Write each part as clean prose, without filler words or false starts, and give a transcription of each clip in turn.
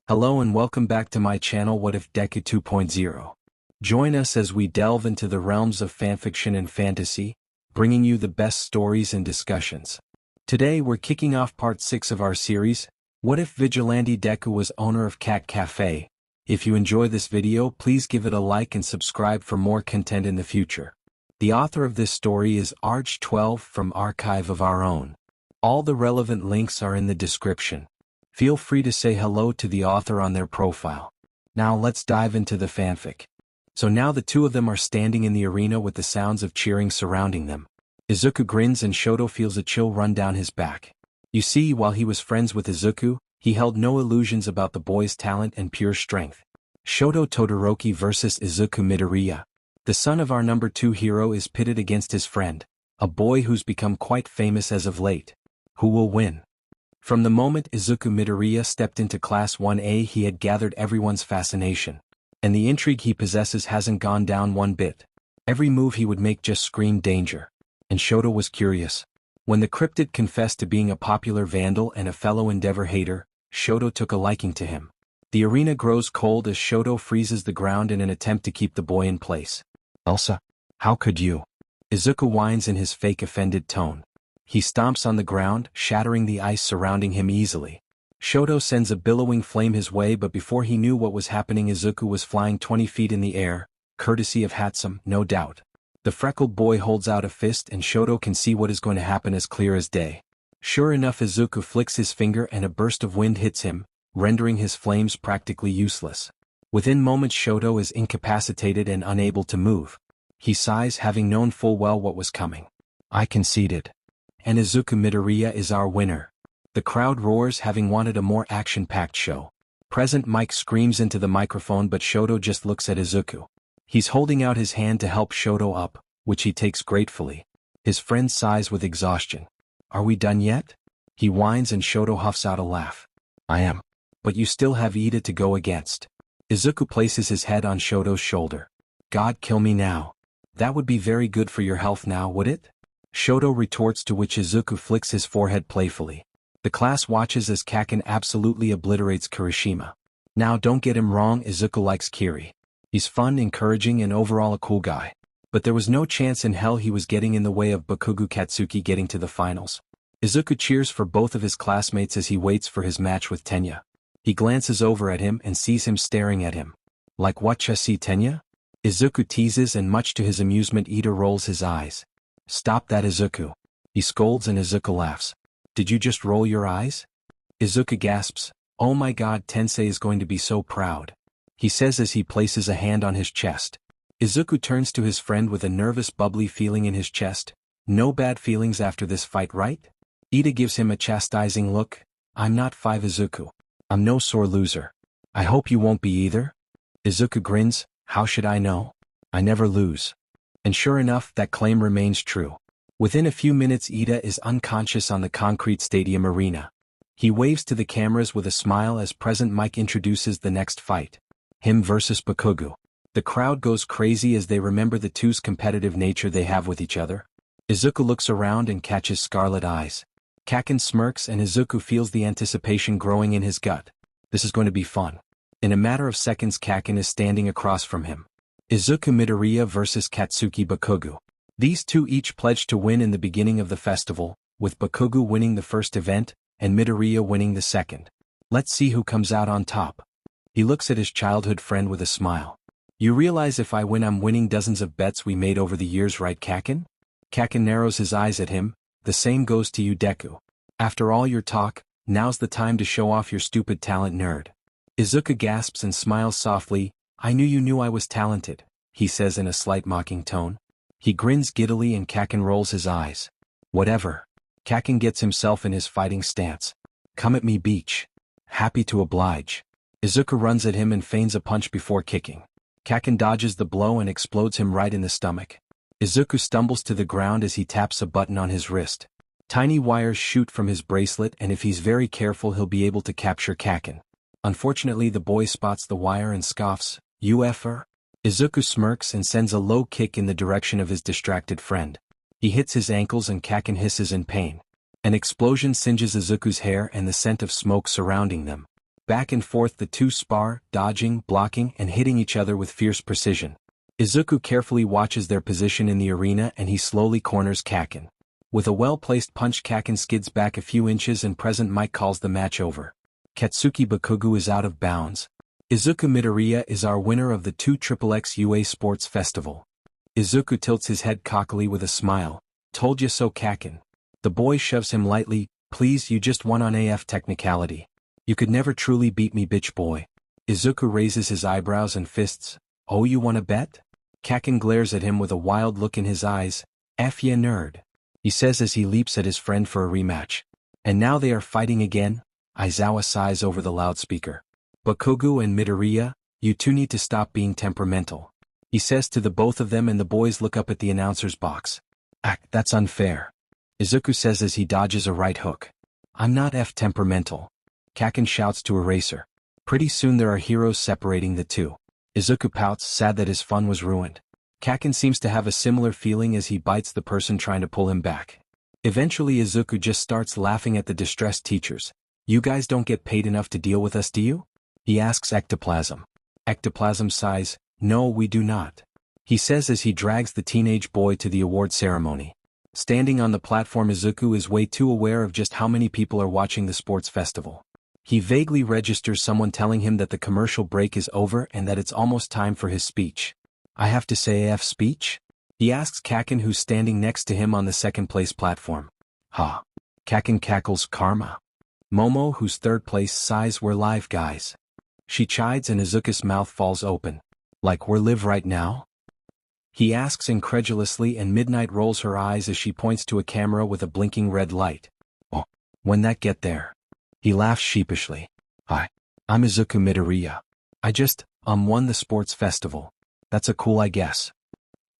Hello and welcome back to my channel What If Deku 2.0. Join us as we delve into the realms of fanfiction and fantasy, bringing you the best stories and discussions. Today we're kicking off part 6 of our series, What If Vigilante Deku was owner of Cat Cafe? If you enjoy this video, please give it a like and subscribe for more content in the future. The author of this story is Arch12 from Archive of Our Own. All the relevant links are in the description. Feel free to say hello to the author on their profile. Now let's dive into the fanfic. So now the two of them are standing in the arena with the sounds of cheering surrounding them. Izuku grins and Shoto feels a chill run down his back. You see, while he was friends with Izuku, he held no illusions about the boy's talent and pure strength. Shoto Todoroki versus Izuku Midoriya. The son of our number 2 hero is pitted against his friend, a boy who's become quite famous as of late. Who will win? From the moment Izuku Midoriya stepped into Class 1A, he had gathered everyone's fascination. And the intrigue he possesses hasn't gone down one bit. Every move he would make just screamed danger. And Shoto was curious. When the cryptid confessed to being a popular vandal and a fellow Endeavor hater, Shoto took a liking to him. The arena grows cold as Shoto freezes the ground in an attempt to keep the boy in place. Elsa, how could you? Izuku whines in his fake offended tone. He stomps on the ground, shattering the ice surrounding him easily. Shoto sends a billowing flame his way, but before he knew what was happening, Izuku was flying 20 feet in the air, courtesy of Hatsum, no doubt. The freckled boy holds out a fist and Shoto can see what is going to happen as clear as day. Sure enough, Izuku flicks his finger and a burst of wind hits him, rendering his flames practically useless. Within moments, Shoto is incapacitated and unable to move. He sighs, having known full well what was coming. I conceded. And Izuku Midoriya is our winner. The crowd roars, having wanted a more action-packed show. Present Mike screams into the microphone, but Shoto just looks at Izuku. He's holding out his hand to help Shoto up, which he takes gratefully. His friend sighs with exhaustion. Are we done yet? He whines and Shoto huffs out a laugh. I am. But you still have Ida to go against. Izuku places his head on Shoto's shoulder. God, kill me now. That would be very good for your health now, would it? Shoto retorts, to which Izuku flicks his forehead playfully. The class watches as Kaken absolutely obliterates Kirishima. Now don't get him wrong, Izuku likes Kiri. He's fun, encouraging, and overall a cool guy. But there was no chance in hell he was getting in the way of Bakugo Katsuki getting to the finals. Izuku cheers for both of his classmates as he waits for his match with Tenya. He glances over at him and sees him staring at him. Like what, ya see Tenya? Izuku teases, and much to his amusement Ida rolls his eyes. Stop that, Izuku. He scolds and Izuku laughs. Did you just roll your eyes? Izuku gasps. Oh my god, Tensei is going to be so proud. He says as he places a hand on his chest. Izuku turns to his friend with a nervous, bubbly feeling in his chest. No bad feelings after this fight, right? Ida gives him a chastising look. I'm not 5, Izuku. I'm no sore loser. I hope you won't be either. Izuku grins. How should I know? I never lose. And sure enough, that claim remains true. Within a few minutes, Ida is unconscious on the concrete stadium arena. He waves to the cameras with a smile as Present Mike introduces the next fight. Him versus Bakugo. The crowd goes crazy as they remember the two's competitive nature they have with each other. Izuku looks around and catches scarlet eyes. Kaken smirks and Izuku feels the anticipation growing in his gut. This is going to be fun. In a matter of seconds, Kaken is standing across from him. Izuku Midoriya versus Katsuki Bakugo. These two each pledged to win in the beginning of the festival, with Bakugo winning the first event, and Midoriya winning the second. Let's see who comes out on top. He looks at his childhood friend with a smile. You realize if I win, I'm winning dozens of bets we made over the years, right, Kaken? Kaken narrows his eyes at him. The same goes to you, Deku. After all your talk, now's the time to show off your stupid talent, nerd. Izuku gasps and smiles softly. I knew you knew I was talented, he says in a slight mocking tone. He grins giddily and Kaken rolls his eyes. Whatever. Kaken gets himself in his fighting stance. Come at me, beach. Happy to oblige. Izuku runs at him and feigns a punch before kicking. Kaken dodges the blow and explodes him right in the stomach. Izuku stumbles to the ground as he taps a button on his wrist. Tiny wires shoot from his bracelet, and if he's very careful he'll be able to capture Kaken. Unfortunately, the boy spots the wire and scoffs. You effer? Izuku smirks and sends a low kick in the direction of his distracted friend. He hits his ankles and Kaken hisses in pain. An explosion singes Izuku's hair and the scent of smoke surrounding them. Back and forth the two spar, dodging, blocking, and hitting each other with fierce precision. Izuku carefully watches their position in the arena and he slowly corners Kaken. With a well-placed punch, Kaken skids back a few inches and Present Mike calls the match over. Katsuki Bakugu is out of bounds. Izuku Midoriya is our winner of the 2XX UA Sports Festival. Izuku tilts his head cockily with a smile. Told ya so, Kaken. The boy shoves him lightly. Please, you just won on AF technicality. You could never truly beat me, bitch boy. Izuku raises his eyebrows and fists. Oh, you wanna bet? Kaken glares at him with a wild look in his eyes. F ya nerd. He says as he leaps at his friend for a rematch. And now they are fighting again? Aizawa sighs over the loudspeaker. Bakugu and Midoriya, you two need to stop being temperamental. He says to the both of them and the boys look up at the announcer's box. That's unfair. Izuku says as he dodges a right hook. I'm not temperamental. Kaken shouts to Eraser. Pretty soon there are heroes separating the two. Izuku pouts, sad that his fun was ruined. Kaken seems to have a similar feeling as he bites the person trying to pull him back. Eventually Izuku just starts laughing at the distressed teachers. You guys don't get paid enough to deal with us, do you? He asks Ectoplasm. Ectoplasm sighs, no, we do not. He says as he drags the teenage boy to the award ceremony. Standing on the platform, Izuku is way too aware of just how many people are watching the sports festival. He vaguely registers someone telling him that the commercial break is over and that it's almost time for his speech. I have to say AF speech? He asks Kaken, who's standing next to him on the second place platform. Ha. Kaken cackles, karma. Momo, who's third place, sighs, we're live, guys. She chides and Izuku's mouth falls open. Like we're live right now? He asks incredulously and Midnight rolls her eyes as she points to a camera with a blinking red light. Oh, when that get there? He laughs sheepishly. Hi, I'm Izuku Midoriya. I just, won the sports festival. That's a cool I guess.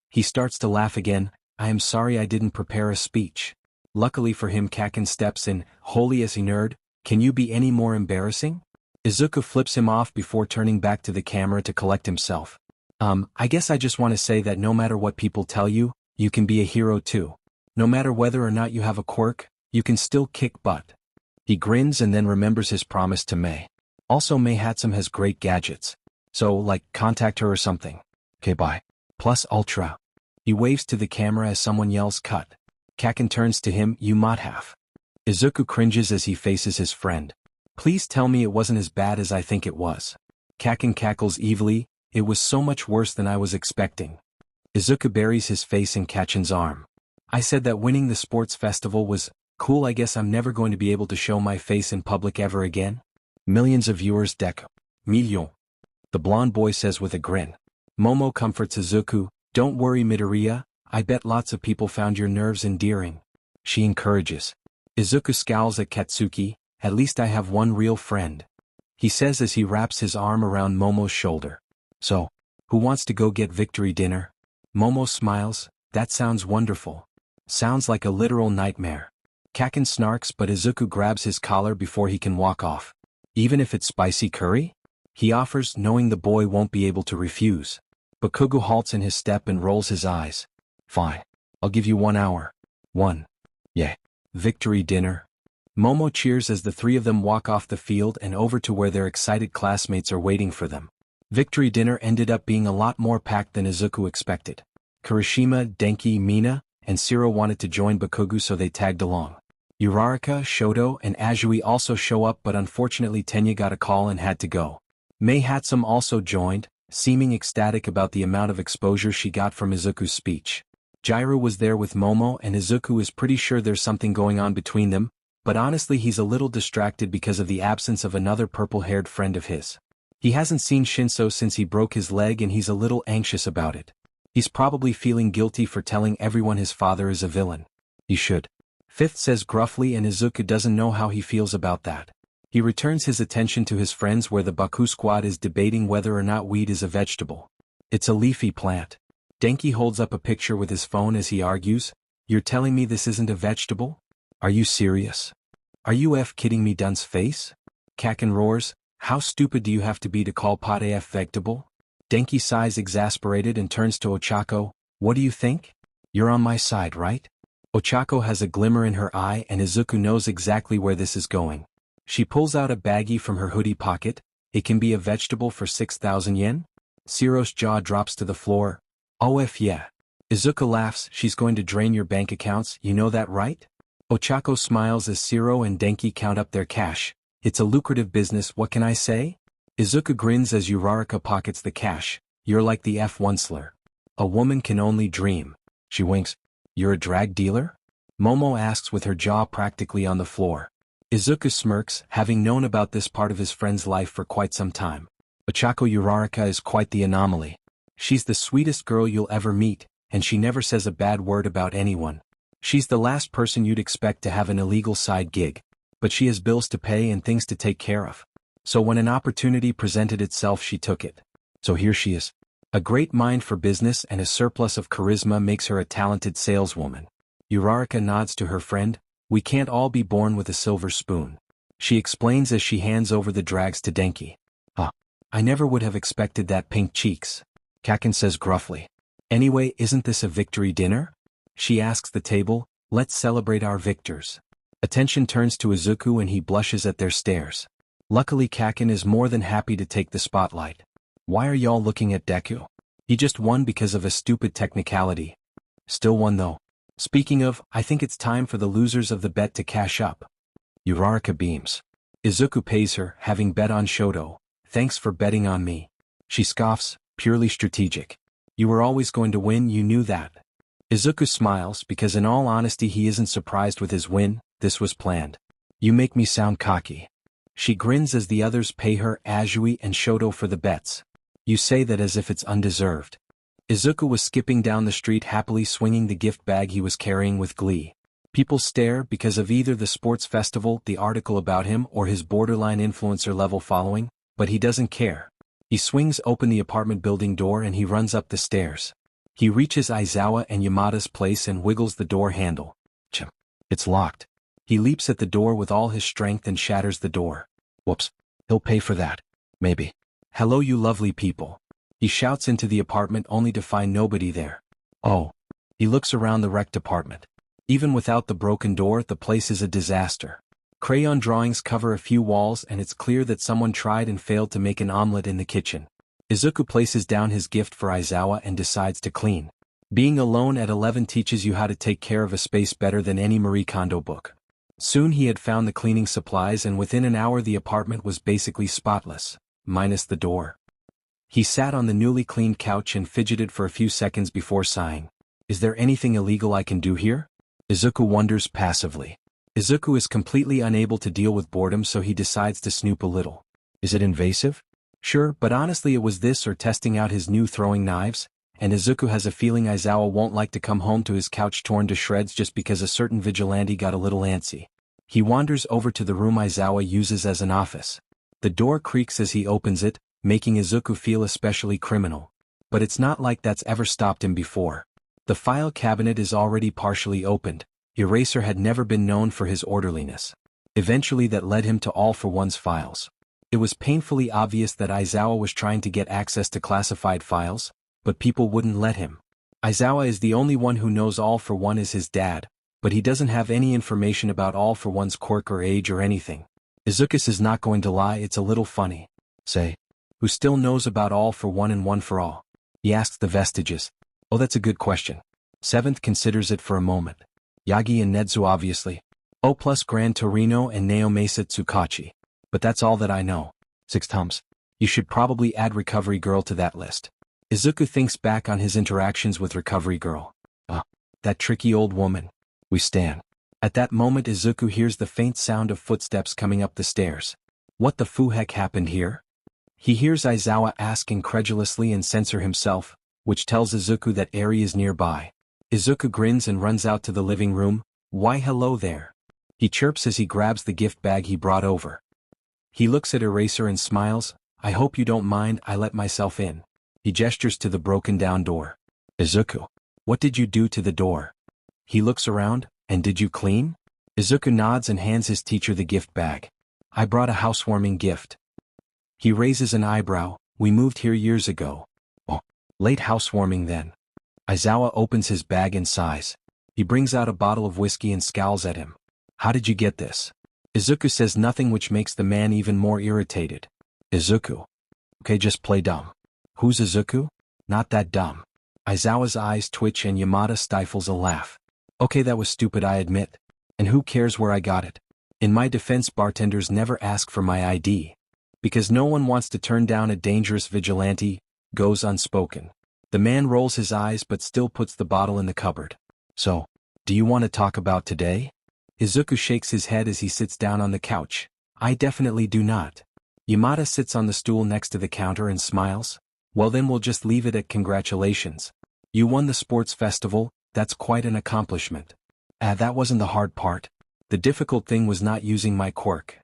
He starts to laugh again. I am sorry I didn't prepare a speech. Luckily for him, Kaken steps in. Holy as a nerd, can you be any more embarrassing? Izuku flips him off before turning back to the camera to collect himself. I guess I just want to say that no matter what people tell you, you can be a hero too. No matter whether or not you have a quirk, you can still kick butt. He grins and then remembers his promise to May. Also, May Hatsum has great gadgets. So, like, contact her or something. Okay, bye. Plus Ultra. He waves to the camera as someone yells cut. Kaken turns to him, you might have. Izuku cringes as he faces his friend. Please tell me it wasn't as bad as I think it was. Kaken cackles evilly, it was so much worse than I was expecting. Izuku buries his face in Kaken's arm. I said that winning the sports festival was cool. I guess I'm never going to be able to show my face in public ever again. Millions of viewers, Deku. Millions. The blonde boy says with a grin. Momo comforts Izuku, don't worry Midoriya, I bet lots of people found your nerves endearing. She encourages. Izuku scowls at Katsuki, at least I have one real friend. He says as he wraps his arm around Momo's shoulder. So, who wants to go get victory dinner? Momo smiles, that sounds wonderful. Sounds like a literal nightmare. Kaken snarks but Izuku grabs his collar before he can walk off. Even if it's spicy curry? He offers, knowing the boy won't be able to refuse. Bakugu halts in his step and rolls his eyes. Fine. I'll give you 1 hour. 1. Yeah. Victory dinner. Momo cheers as the three of them walk off the field and over to where their excited classmates are waiting for them. Victory dinner ended up being a lot more packed than Izuku expected. Kirishima, Denki, Mina, and Siro wanted to join Bakugu so they tagged along. Uraraka, Shoto, and Azui also show up but unfortunately Tenya got a call and had to go. May Hatsum also joined, seeming ecstatic about the amount of exposure she got from Izuku's speech. Jiru was there with Momo and Izuku is pretty sure there's something going on between them, but honestly he's a little distracted because of the absence of another purple-haired friend of his. He hasn't seen Shinso since he broke his leg and he's a little anxious about it. He's probably feeling guilty for telling everyone his father is a villain. He should. Fifth says gruffly and Izuku doesn't know how he feels about that. He returns his attention to his friends where the Baku squad is debating whether or not weed is a vegetable. It's a leafy plant. Denki holds up a picture with his phone as he argues, you're telling me this isn't a vegetable? Are you serious? Are you kidding me, dunce face? Kaken roars, how stupid do you have to be to call pot vegetable? Denki sighs exasperated and turns to Ochako, what do you think? You're on my side, right? Ochako has a glimmer in her eye and Izuku knows exactly where this is going. She pulls out a baggie from her hoodie pocket. It can be a vegetable for 6,000 yen? Zero's jaw drops to the floor. Oh if yeah. Izuku laughs, she's going to drain your bank accounts, you know that right? Ochako smiles as Zero and Denki count up their cash. It's a lucrative business, what can I say? Izuku grins as Uraraka pockets the cash. You're like the F1 slur. A woman can only dream. She winks. You're a drag dealer? Momo asks with her jaw practically on the floor. Izuku smirks, having known about this part of his friend's life for quite some time. Ochako Uraraka is quite the anomaly. She's the sweetest girl you'll ever meet, and she never says a bad word about anyone. She's the last person you'd expect to have an illegal side gig. But she has bills to pay and things to take care of. So when an opportunity presented itself she took it. So here she is. A great mind for business and a surplus of charisma makes her a talented saleswoman. Uraraka nods to her friend. We can't all be born with a silver spoon. She explains as she hands over the drags to Denki. I never would have expected that, pink cheeks. Kaken says gruffly. Anyway, isn't this a victory dinner? She asks the table. Let's celebrate our victors. Attention turns to Izuku and he blushes at their stares. Luckily Kaken is more than happy to take the spotlight. Why are y'all looking at Deku? He just won because of a stupid technicality. Still won though. Speaking of, I think it's time for the losers of the bet to cash up. Uraraka beams. Izuku pays her, having bet on Shoto. Thanks for betting on me. She scoffs, purely strategic. You were always going to win, you knew that. Izuku smiles because in all honesty he isn't surprised with his win, this was planned. You make me sound cocky. She grins as the others pay her, Azui and Shoto for the bets. You say that as if it's undeserved. Izuku was skipping down the street happily swinging the gift bag he was carrying with glee. People stare because of either the sports festival, the article about him, or his borderline influencer level following, but he doesn't care. He swings open the apartment building door and he runs up the stairs. He reaches Aizawa and Yamada's place and wiggles the door handle. It's locked. He leaps at the door with all his strength and shatters the door. Whoops. He'll pay for that. Maybe. Hello you lovely people. He shouts into the apartment only to find nobody there. Oh. He looks around the wrecked apartment. Even without the broken door, the place is a disaster. Crayon drawings cover a few walls and it's clear that someone tried and failed to make an omelet in the kitchen. Izuku places down his gift for Aizawa and decides to clean. Being alone at 11 teaches you how to take care of a space better than any Marie Kondo book. Soon he had found the cleaning supplies and within an hour the apartment was basically spotless, minus the door. He sat on the newly cleaned couch and fidgeted for a few seconds before sighing. Is there anything illegal I can do here? Izuku wonders passively. Izuku is completely unable to deal with boredom so he decides to snoop a little. Is it invasive? Sure, but honestly it was this or testing out his new throwing knives, and Izuku has a feeling Aizawa won't like to come home to his couch torn to shreds just because a certain vigilante got a little antsy. He wanders over to the room Aizawa uses as an office. The door creaks as he opens it, making Izuku feel especially criminal. But it's not like that's ever stopped him before. The file cabinet is already partially opened. Eraser had never been known for his orderliness. Eventually that led him to All for One's files. It was painfully obvious that Aizawa was trying to get access to classified files, but people wouldn't let him. Aizawa is the only one who knows All for One is his dad, but he doesn't have any information about All for One's quirk or age or anything. Izuku is not going to lie, it's a little funny. Say, who still knows about All for One and One for All? He asks the vestiges. Oh, that's a good question. Seventh considers it for a moment. Yagi and Nedzu obviously. Oh plus Gran Torino and Naomasa Tsukachi. But that's all that I know. 6 Tums. You should probably add Recovery Girl to that list. Izuku thinks back on his interactions with Recovery Girl. That tricky old woman. We stan. At that moment Izuku hears the faint sound of footsteps coming up the stairs. What the foo heck happened here? He hears Aizawa ask incredulously and censor himself, which tells Izuku that Eri is nearby. Izuku grins and runs out to the living room. Why hello there. He chirps as he grabs the gift bag he brought over. He looks at Eraser and smiles. I hope you don't mind, I let myself in. He gestures to the broken down door. Izuku, what did you do to the door? He looks around, and did you clean? Izuku nods and hands his teacher the gift bag. I brought a housewarming gift. He raises an eyebrow. We moved here years ago. Oh, late housewarming then. Aizawa opens his bag and sighs. He brings out a bottle of whiskey and scowls at him. How did you get this? Izuku says nothing, which makes the man even more irritated. Izuku. Okay, just play dumb. Who's Izuku? Not that dumb. Aizawa's eyes twitch and Yamada stifles a laugh. Okay, that was stupid, I admit. And who cares where I got it? In my defense, bartenders never ask for my ID. Because no one wants to turn down a dangerous vigilante, goes unspoken. The man rolls his eyes but still puts the bottle in the cupboard. So, do you want to talk about today? Izuku shakes his head as he sits down on the couch. I definitely do not. Yamada sits on the stool next to the counter and smiles. Well, then we'll just leave it at congratulations. You won the sports festival, that's quite an accomplishment. That wasn't the hard part. The difficult thing was not using my quirk.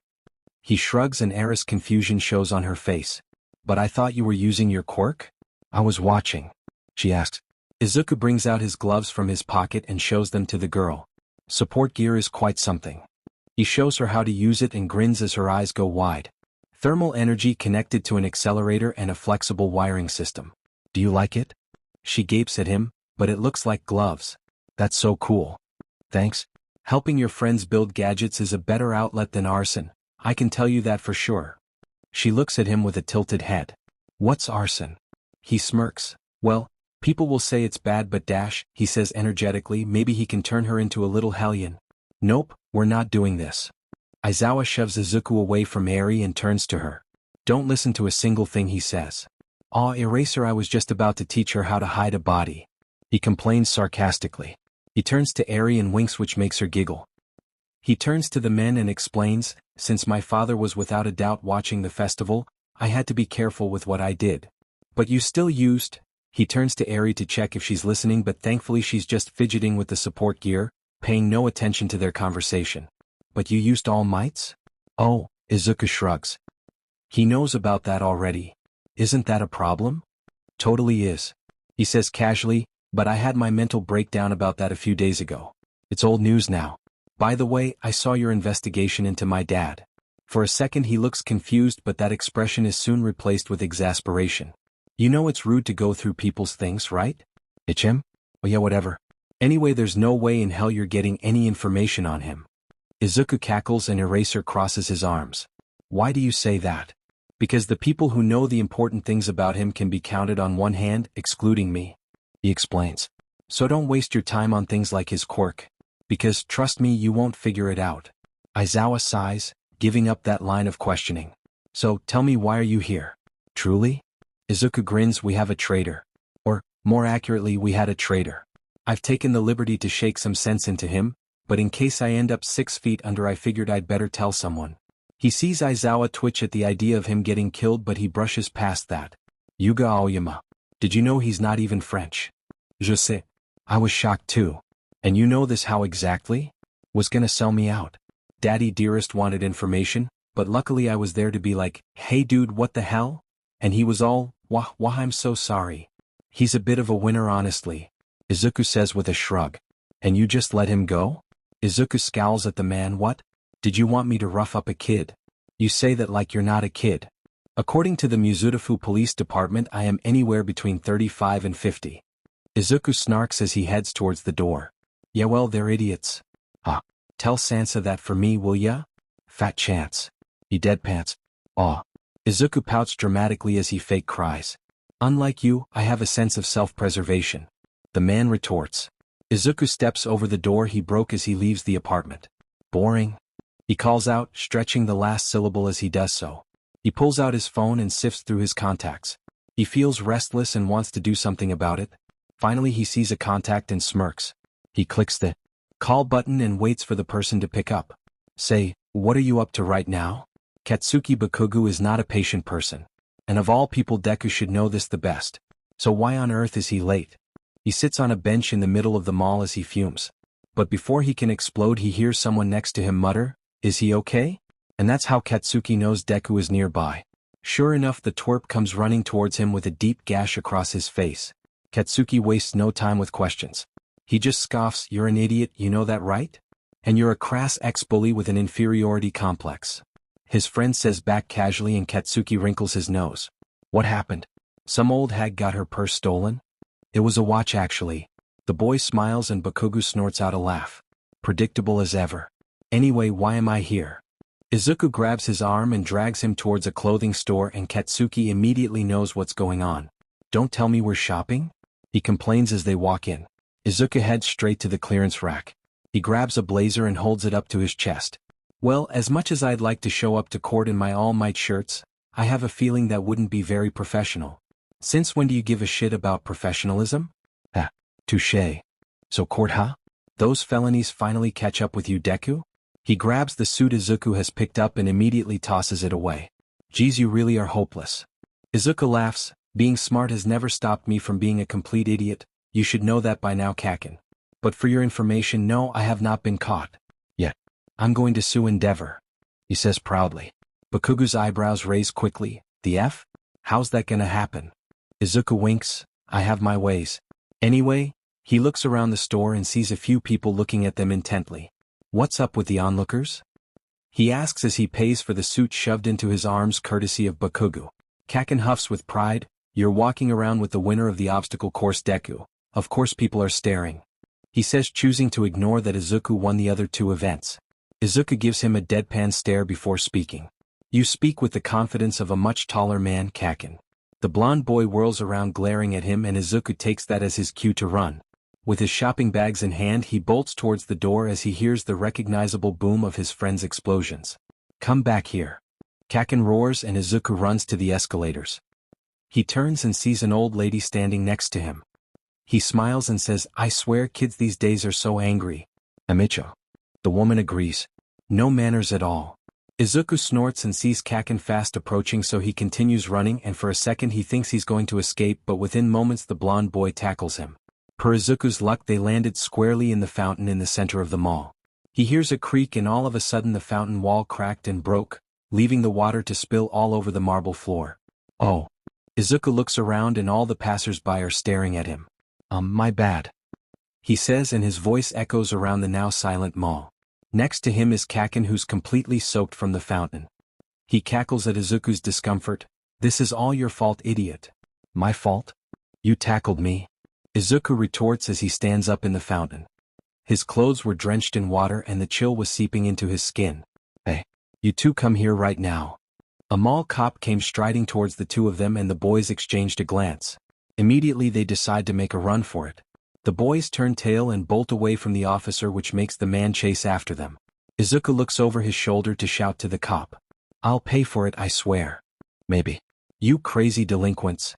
He shrugs and Eris' confusion shows on her face. But I thought you were using your quirk? I was watching. She asks. Izuku brings out his gloves from his pocket and shows them to the girl. Support gear is quite something. He shows her how to use it and grins as her eyes go wide. Thermal energy connected to an accelerator and a flexible wiring system. Do you like it? She gapes at him, but it looks like gloves. That's so cool. Thanks. Helping your friends build gadgets is a better outlet than arson. I can tell you that for sure. She looks at him with a tilted head. What's arson? He smirks. Well, people will say it's bad, but he says energetically, maybe he can turn her into a little hellion. Nope, we're not doing this. Aizawa shoves Izuku away from Eri and turns to her. Don't listen to a single thing he says. Aw, Eraser, I was just about to teach her how to hide a body. He complains sarcastically. He turns to Eri and winks, which makes her giggle. He turns to the men and explains, since my father was without a doubt watching the festival, I had to be careful with what I did. But you still used. He turns to Eri to check if she's listening, but thankfully she's just fidgeting with the support gear, paying no attention to their conversation. But you used all mights? Oh, Izuku shrugs. He knows about that already. Isn't that a problem? Totally is. He says casually, but I had my mental breakdown about that a few days ago. It's old news now. By the way, I saw your investigation into my dad. For a second he looks confused, but that expression is soon replaced with exasperation. You know it's rude to go through people's things, right? It's him? Oh yeah, whatever. Anyway, there's no way in hell you're getting any information on him. Izuku cackles and Eraser crosses his arms. Why do you say that? Because the people who know the important things about him can be counted on one hand, excluding me. He explains. So don't waste your time on things like his quirk. Because, trust me, you won't figure it out. Aizawa sighs, giving up that line of questioning. So, tell me, why are you here? Truly? Izuku grins. We have a traitor. Or, more accurately, we had a traitor. I've taken the liberty to shake some sense into him, but in case I end up 6 feet under, I figured I'd better tell someone. He sees Aizawa twitch at the idea of him getting killed, but he brushes past that. Yuga Aoyama. Did you know he's not even French? Je sais. I was shocked too. And you know this how exactly? Was gonna sell me out. Daddy dearest wanted information, but luckily I was there to be like, hey dude, what the hell? And he was all, wah, I'm so sorry. He's a bit of a winner honestly. Izuku says with a shrug. And you just let him go? Izuku scowls at the man. What? Did you want me to rough up a kid? You say that like you're not a kid. According to the Mizudafu Police Department, I am anywhere between 35 and 50. Izuku snarks as he heads towards the door. Yeah, well, they're idiots. Tell Sansa that for me, will ya? Fat chance. He deadpants. Aw. Izuku pouts dramatically as he fake cries. Unlike you, I have a sense of self-preservation. The man retorts. Izuku steps over the door he broke as he leaves the apartment. Boring. He calls out, stretching the last syllable as he does so. He pulls out his phone and sifts through his contacts. He feels restless and wants to do something about it. Finally he sees a contact and smirks. He clicks the call button and waits for the person to pick up. Say, what are you up to right now? Katsuki Bakugu is not a patient person. And of all people, Deku should know this the best. So why on earth is he late? He sits on a bench in the middle of the mall as he fumes. But before he can explode, he hears someone next to him mutter, "Is he okay?" And that's how Katsuki knows Deku is nearby. Sure enough, the twerp comes running towards him with a deep gash across his face. Katsuki wastes no time with questions. He just scoffs, "You're an idiot, you know that, right? And you're a crass ex-bully with an inferiority complex." His friend says back casually and Katsuki wrinkles his nose. What happened? Some old hag got her purse stolen? It was a watch actually. The boy smiles and Bakugu snorts out a laugh. Predictable as ever. Anyway, why am I here? Izuku grabs his arm and drags him towards a clothing store and Katsuki immediately knows what's going on. Don't tell me we're shopping? He complains as they walk in. Izuku heads straight to the clearance rack. He grabs a blazer and holds it up to his chest. Well, as much as I'd like to show up to court in my all-might shirts, I have a feeling that wouldn't be very professional. Since when do you give a shit about professionalism? Ah, touché. So court, huh? Those felonies finally catch up with you, Deku? He grabs the suit Izuku has picked up and immediately tosses it away. Geez, you really are hopeless. Izuku laughs. Being smart has never stopped me from being a complete idiot. You should know that by now, Kaken. But for your information, no, I have not been caught. Yet. I'm going to sue Endeavor. He says proudly. Bakugu's eyebrows raise quickly. The F? How's that gonna happen? Izuku winks. I have my ways. Anyway, he looks around the store and sees a few people looking at them intently. What's up with the onlookers? He asks as he pays for the suit shoved into his arms courtesy of Bakugu. Kaken huffs with pride. You're walking around with the winner of the obstacle course, Deku. Of course people are staring. He says, choosing to ignore that Izuku won the other two events. Izuku gives him a deadpan stare before speaking. You speak with the confidence of a much taller man, Kaken. The blonde boy whirls around glaring at him and Izuku takes that as his cue to run. With his shopping bags in hand he bolts towards the door as he hears the recognizable boom of his friend's explosions. Come back here. Kaken roars and Izuku runs to the escalators. He turns and sees an old lady standing next to him. He smiles and says, I swear kids these days are so angry. Amicho. The woman agrees. No manners at all. Izuku snorts and sees Kaken fast approaching, so he continues running, and for a second he thinks he's going to escape, but within moments the blonde boy tackles him. Per Izuku's luck they landed squarely in the fountain in the center of the mall. He hears a creak and all of a sudden the fountain wall cracked and broke, leaving the water to spill all over the marble floor. Oh. Izuku looks around and all the passers-by are staring at him. My bad. He says and his voice echoes around the now silent mall. Next to him is Kaken, who's completely soaked from the fountain. He cackles at Izuku's discomfort. This is all your fault, idiot. My fault? You tackled me. Izuku retorts as he stands up in the fountain. His clothes were drenched in water and the chill was seeping into his skin. Hey, you two come here right now. A mall cop came striding towards the two of them and the boys exchanged a glance. Immediately they decide to make a run for it. The boys turn tail and bolt away from the officer, which makes the man chase after them. Izuku looks over his shoulder to shout to the cop. I'll pay for it, I swear. Maybe. You crazy delinquents.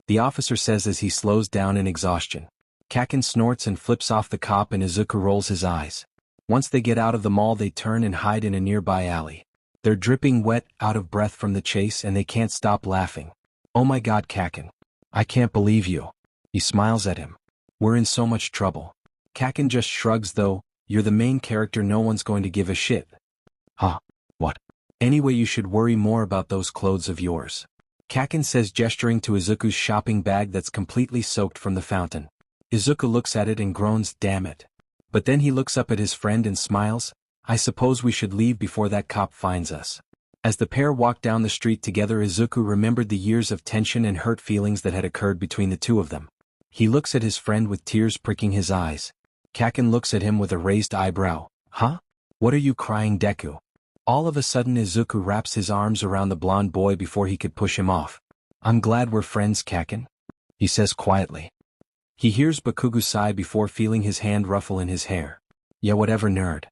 The officer says as he slows down in exhaustion. Kaken snorts and flips off the cop and Izuku rolls his eyes. Once they get out of the mall they turn and hide in a nearby alley. They're dripping wet, out of breath from the chase, and they can't stop laughing. Oh my god, Kaken. I can't believe you. He smiles at him. We're in so much trouble. Kaken just shrugs though. You're the main character, no one's going to give a shit. Huh? What? Anyway, you should worry more about those clothes of yours. Kaken says, gesturing to Izuku's shopping bag that's completely soaked from the fountain. Izuku looks at it and groans, damn it. But then he looks up at his friend and smiles. I suppose we should leave before that cop finds us. As the pair walked down the street together, Izuku remembered the years of tension and hurt feelings that had occurred between the two of them. He looks at his friend with tears pricking his eyes. Kaken looks at him with a raised eyebrow. Huh? What are you crying, Deku? All of a sudden Izuku wraps his arms around the blonde boy before he could push him off. I'm glad we're friends, Kaken. He says quietly. He hears Bakugu sigh before feeling his hand ruffle in his hair. Yeah, whatever, nerd.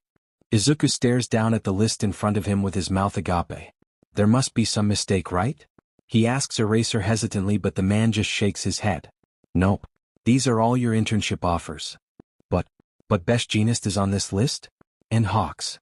Izuku stares down at the list in front of him with his mouth agape. There must be some mistake, right? He asks Eraser hesitantly, but the man just shakes his head. Nope. These are all your internship offers. But Best Jeanist is on this list? And Hawks.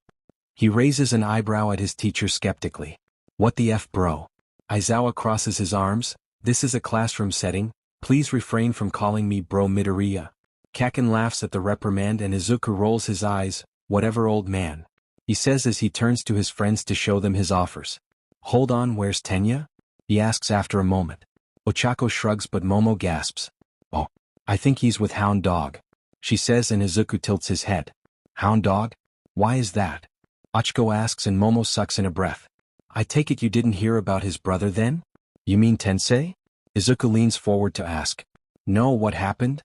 He raises an eyebrow at his teacher skeptically. What the F, bro? Aizawa crosses his arms. This is a classroom setting. Please refrain from calling me bro, Midoriya. Kaken laughs at the reprimand and Izuku rolls his eyes. Whatever, old man. He says as he turns to his friends to show them his offers. Hold on, where's Tenya? He asks after a moment. Ochako shrugs but Momo gasps. Oh, I think he's with Hound Dog. She says and Izuku tilts his head. Hound Dog? Why is that? Ochako asks and Momo sucks in a breath. I take it you didn't hear about his brother then? You mean Tensei? Izuku leans forward to ask. No, what happened?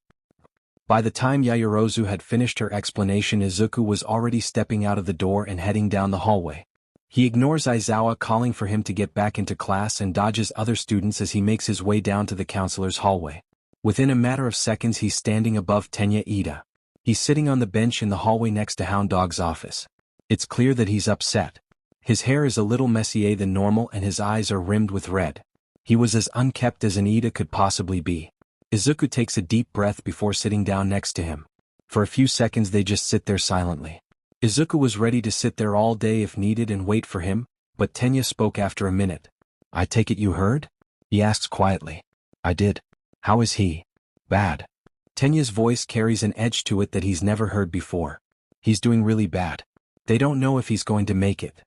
By the time Yaoyorozu had finished her explanation, Izuku was already stepping out of the door and heading down the hallway. He ignores Aizawa calling for him to get back into class and dodges other students as he makes his way down to the counselor's hallway. Within a matter of seconds he's standing above Tenya Ida. He's sitting on the bench in the hallway next to Hound Dog's office. It's clear that he's upset. His hair is a little messier than normal and his eyes are rimmed with red. He was as unkempt as an Ida could possibly be. Izuku takes a deep breath before sitting down next to him. For a few seconds they just sit there silently. Izuku was ready to sit there all day if needed and wait for him, but Tenya spoke after a minute. "I take it you heard?" he asks quietly. "I did. How is he?" "Bad." Tenya's voice carries an edge to it that he's never heard before. "He's doing really bad. They don't know if he's going to make it."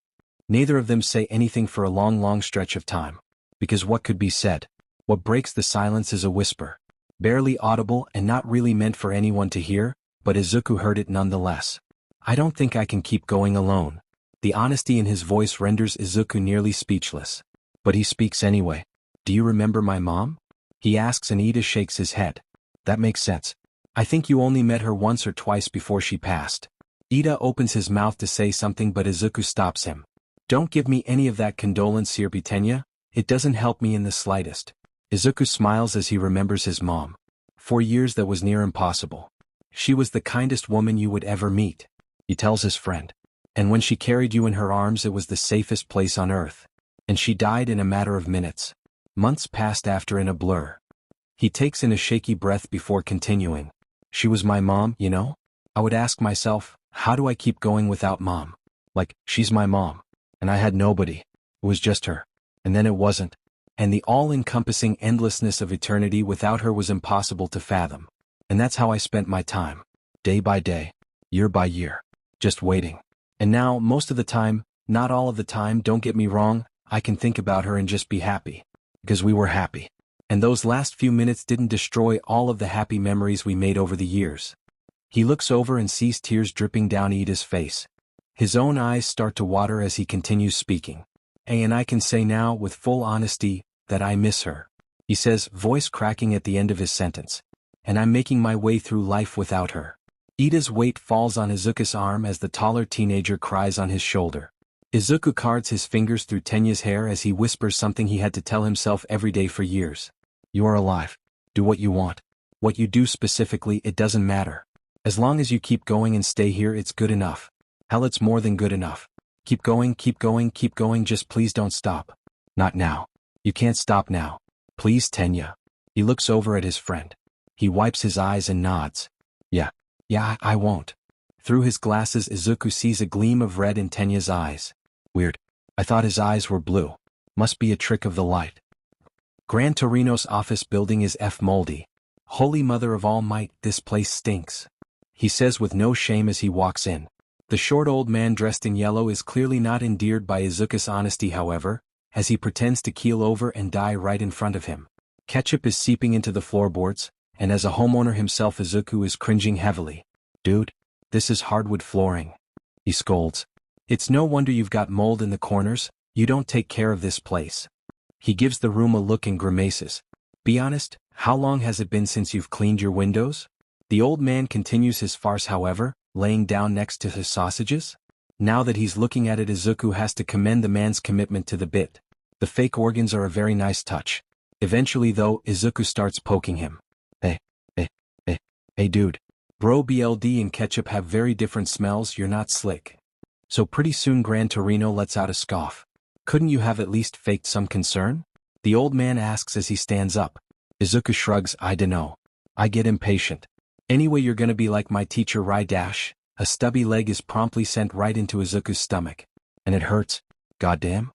Neither of them say anything for a long stretch of time. Because what could be said? What breaks the silence is a whisper. Barely audible and not really meant for anyone to hear, but Izuku heard it nonetheless. "I don't think I can keep going alone." The honesty in his voice renders Izuku nearly speechless. But he speaks anyway. "Do you remember my mom?" he asks and Ida shakes his head. "That makes sense. I think you only met her once or twice before she passed." Ida opens his mouth to say something but Izuku stops him. "Don't give me any of that condolence here, Tenya. It doesn't help me in the slightest." Izuku smiles as he remembers his mom. For years that was near impossible. She was the kindest woman you would ever meet, he tells his friend. And when she carried you in her arms it was the safest place on earth. And she died in a matter of minutes. Months passed after in a blur. He takes in a shaky breath before continuing. "She was my mom, you know? I would ask myself, how do I keep going without mom? Like, she's my mom. And I had nobody. It was just her. And then it wasn't. And the all-encompassing endlessness of eternity without her was impossible to fathom. And that's how I spent my time. Day by day. Year by year. Just waiting. And now, most of the time, not all of the time, don't get me wrong, I can think about her and just be happy. Because we were happy. And those last few minutes didn't destroy all of the happy memories we made over the years." He looks over and sees tears dripping down Ida's face. His own eyes start to water as he continues speaking. "And I can say now, with full honesty, that I miss her," he says, voice cracking at the end of his sentence. "And I'm making my way through life without her." Ida's weight falls on Izuku's arm as the taller teenager cries on his shoulder. Izuku cards his fingers through Tenya's hair as he whispers something he had to tell himself every day for years. "You are alive. Do what you want. What you do specifically, it doesn't matter. As long as you keep going and stay here, it's good enough. Hell, it's more than good enough. Keep going, keep going, keep going, just please don't stop. Not now. You can't stop now. Please, Tenya." He looks over at his friend. He wipes his eyes and nods. Yeah, I won't." Through his glasses Izuku sees a gleam of red in Tenya's eyes. Weird. I thought his eyes were blue. Must be a trick of the light. Gran Torino's office building is moldy. "Holy Mother of All Might, this place stinks," he says with no shame as he walks in. The short old man dressed in yellow is clearly not endeared by Izuku's honesty, however, as he pretends to keel over and die right in front of him. Ketchup is seeping into the floorboards, and as a homeowner himself Izuku is cringing heavily. "Dude, this is hardwood flooring," he scolds. "It's no wonder you've got mold in the corners, you don't take care of this place." He gives the room a look and grimaces. "Be honest, how long has it been since you've cleaned your windows?" The old man continues his farce, however, laying down next to his sausages. Now that he's looking at it, Izuku has to commend the man's commitment to the bit. The fake organs are a very nice touch. Eventually though, Izuku starts poking him. Hey dude. Bro, BLD and ketchup have very different smells, you're not slick." So pretty soon Gran Torino lets out a scoff. "Couldn't you have at least faked some concern?" the old man asks as he stands up. Izuku shrugs. "I dunno. I get impatient. Anyway, you're gonna be like my teacher Dash." A stubby leg is promptly sent right into Izuku's stomach. "And it hurts. Goddamn."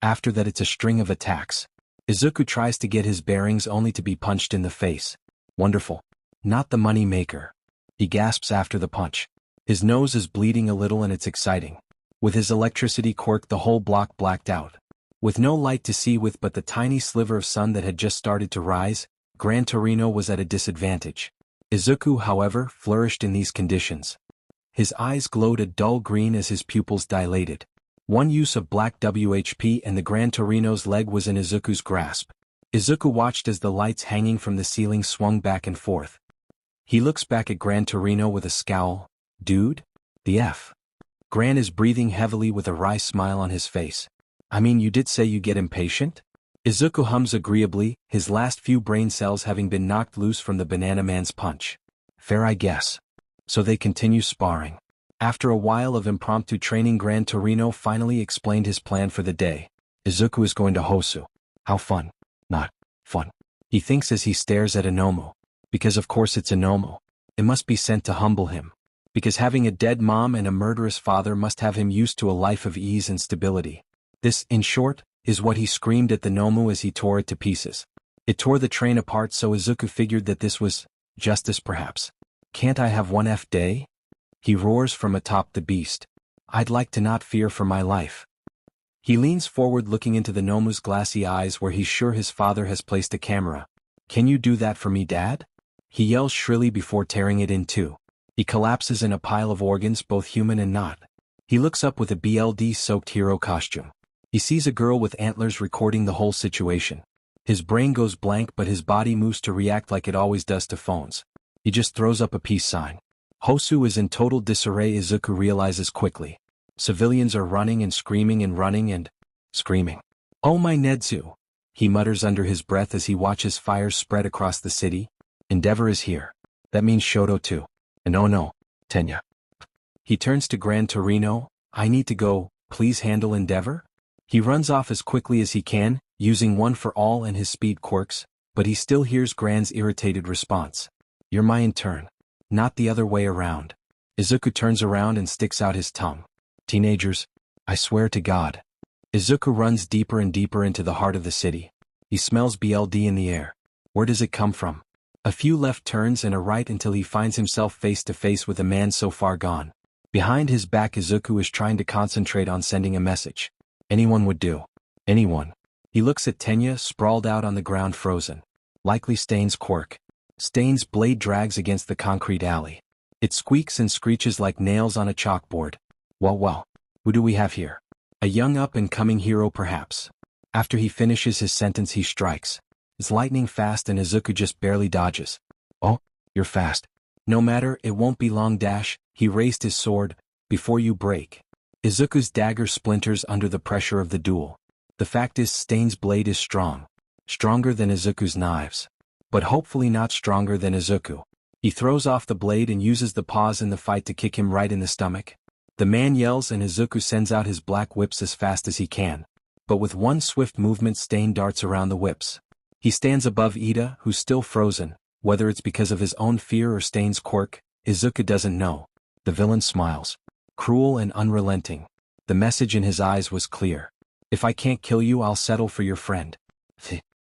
After that it's a string of attacks. Izuku tries to get his bearings only to be punched in the face. "Wonderful. Not the money maker." He gasps after the punch. His nose is bleeding a little and it's exciting. With his electricity quirk the whole block blacked out. With no light to see with but the tiny sliver of sun that had just started to rise, Gran Torino was at a disadvantage. Izuku, however, flourished in these conditions. His eyes glowed a dull green as his pupils dilated. One use of black WHP and the Gran Torino's leg was in Izuku's grasp. Izuku watched as the lights hanging from the ceiling swung back and forth. He looks back at Gran Torino with a scowl. "Dude? The F?" Gran is breathing heavily with a wry smile on his face. I mean, you did say you get impatient? Izuku hums agreeably, his last few brain cells having been knocked loose from the banana man's punch. Fair, I guess. So they continue sparring. After a while of impromptu training, Gran Torino finally explained his plan for the day. Izuku is going to Hosu. How fun. Not fun. He thinks as he stares at Inomo. Because of course it's Inomo. It must be sent to humble him. Because having a dead mom and a murderous father must have him used to a life of ease and stability. This, in short, is what he screamed at the Nomu as he tore it to pieces. It tore the train apart, so Izuku figured that this was justice perhaps. Can't I have one day? He roars from atop the beast. I'd like to not fear for my life. He leans forward looking into the Nomu's glassy eyes where he's sure his father has placed a camera. Can you do that for me, Dad? He yells shrilly before tearing it in two. He collapses in a pile of organs, both human and not. He looks up with a BLD-soaked hero costume. He sees a girl with antlers recording the whole situation. His brain goes blank, but his body moves to react like it always does to phones. He just throws up a peace sign. Hosu is in total disarray, Izuku realizes quickly. Civilians are running and screaming and running and screaming. Oh my Nedzu! He mutters under his breath as he watches fires spread across the city. Endeavor is here. That means Shoto too. And oh no, Tenya. He turns to Gran Torino. I need to go, please handle Endeavor? He runs off as quickly as he can, using one for all and his speed quirks, but he still hears Gran's irritated response. You're my intern. Not the other way around. Izuku turns around and sticks out his tongue. Teenagers, I swear to God. Izuku runs deeper and deeper into the heart of the city. He smells BLD in the air. Where does it come from? A few left turns and a right until he finds himself face to face with a man so far gone. Behind his back, Izuku is trying to concentrate on sending a message. Anyone would do. Anyone. He looks at Tenya, sprawled out on the ground frozen. Likely Stain's quirk. Stain's blade drags against the concrete alley. It squeaks and screeches like nails on a chalkboard. Well, who do we have here? A young up-and-coming hero perhaps. After he finishes his sentence he strikes. It's lightning fast and Izuku just barely dodges. Oh, you're fast. No matter, it won't be long dash. He raised his sword. Before you break. Izuku's dagger splinters under the pressure of the duel. The fact is Stain's blade is strong. Stronger than Izuku's knives. But hopefully not stronger than Izuku. He throws off the blade and uses the pause in the fight to kick him right in the stomach. The man yells and Izuku sends out his black whips as fast as he can. But with one swift movement Stain darts around the whips. He stands above Ida, who's still frozen. Whether it's because of his own fear or Stain's quirk, Izuku doesn't know. The villain smiles. Cruel and unrelenting. The message in his eyes was clear. If I can't kill you, I'll settle for your friend.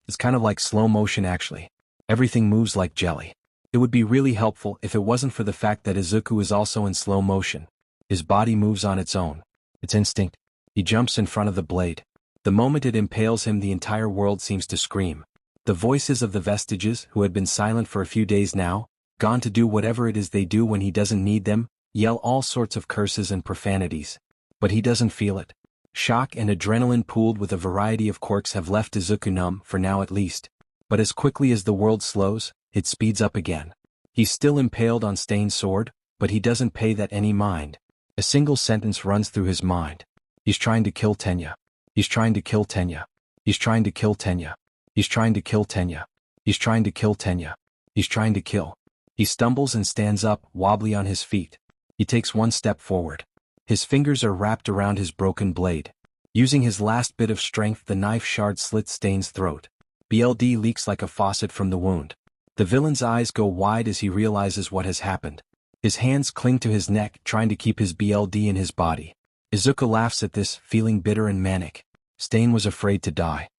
It's kind of like slow motion actually. Everything moves like jelly. It would be really helpful if it wasn't for the fact that Izuku is also in slow motion. His body moves on its own. It's instinct. He jumps in front of the blade. The moment it impales him, the entire world seems to scream. The voices of the vestiges, who had been silent for a few days now, gone to do whatever it is they do when he doesn't need them, yell all sorts of curses and profanities. But he doesn't feel it. Shock and adrenaline pooled with a variety of quirks have left Izuku numb, for now at least. But as quickly as the world slows, it speeds up again. He's still impaled on Stain's sword, but he doesn't pay that any mind. A single sentence runs through his mind. He's trying to kill Tenya. He's trying to kill Tenya. He's trying to kill Tenya. He's trying to kill Tenya. He's trying to kill Tenya. He's trying to kill. He stumbles and stands up, wobbly on his feet. He takes one step forward. His fingers are wrapped around his broken blade. Using his last bit of strength, the knife shard slits Stain's throat. BLD leaks like a faucet from the wound. The villain's eyes go wide as he realizes what has happened. His hands cling to his neck, trying to keep his BLD in his body. Izuku laughs at this, feeling bitter and manic. Stain was afraid to die.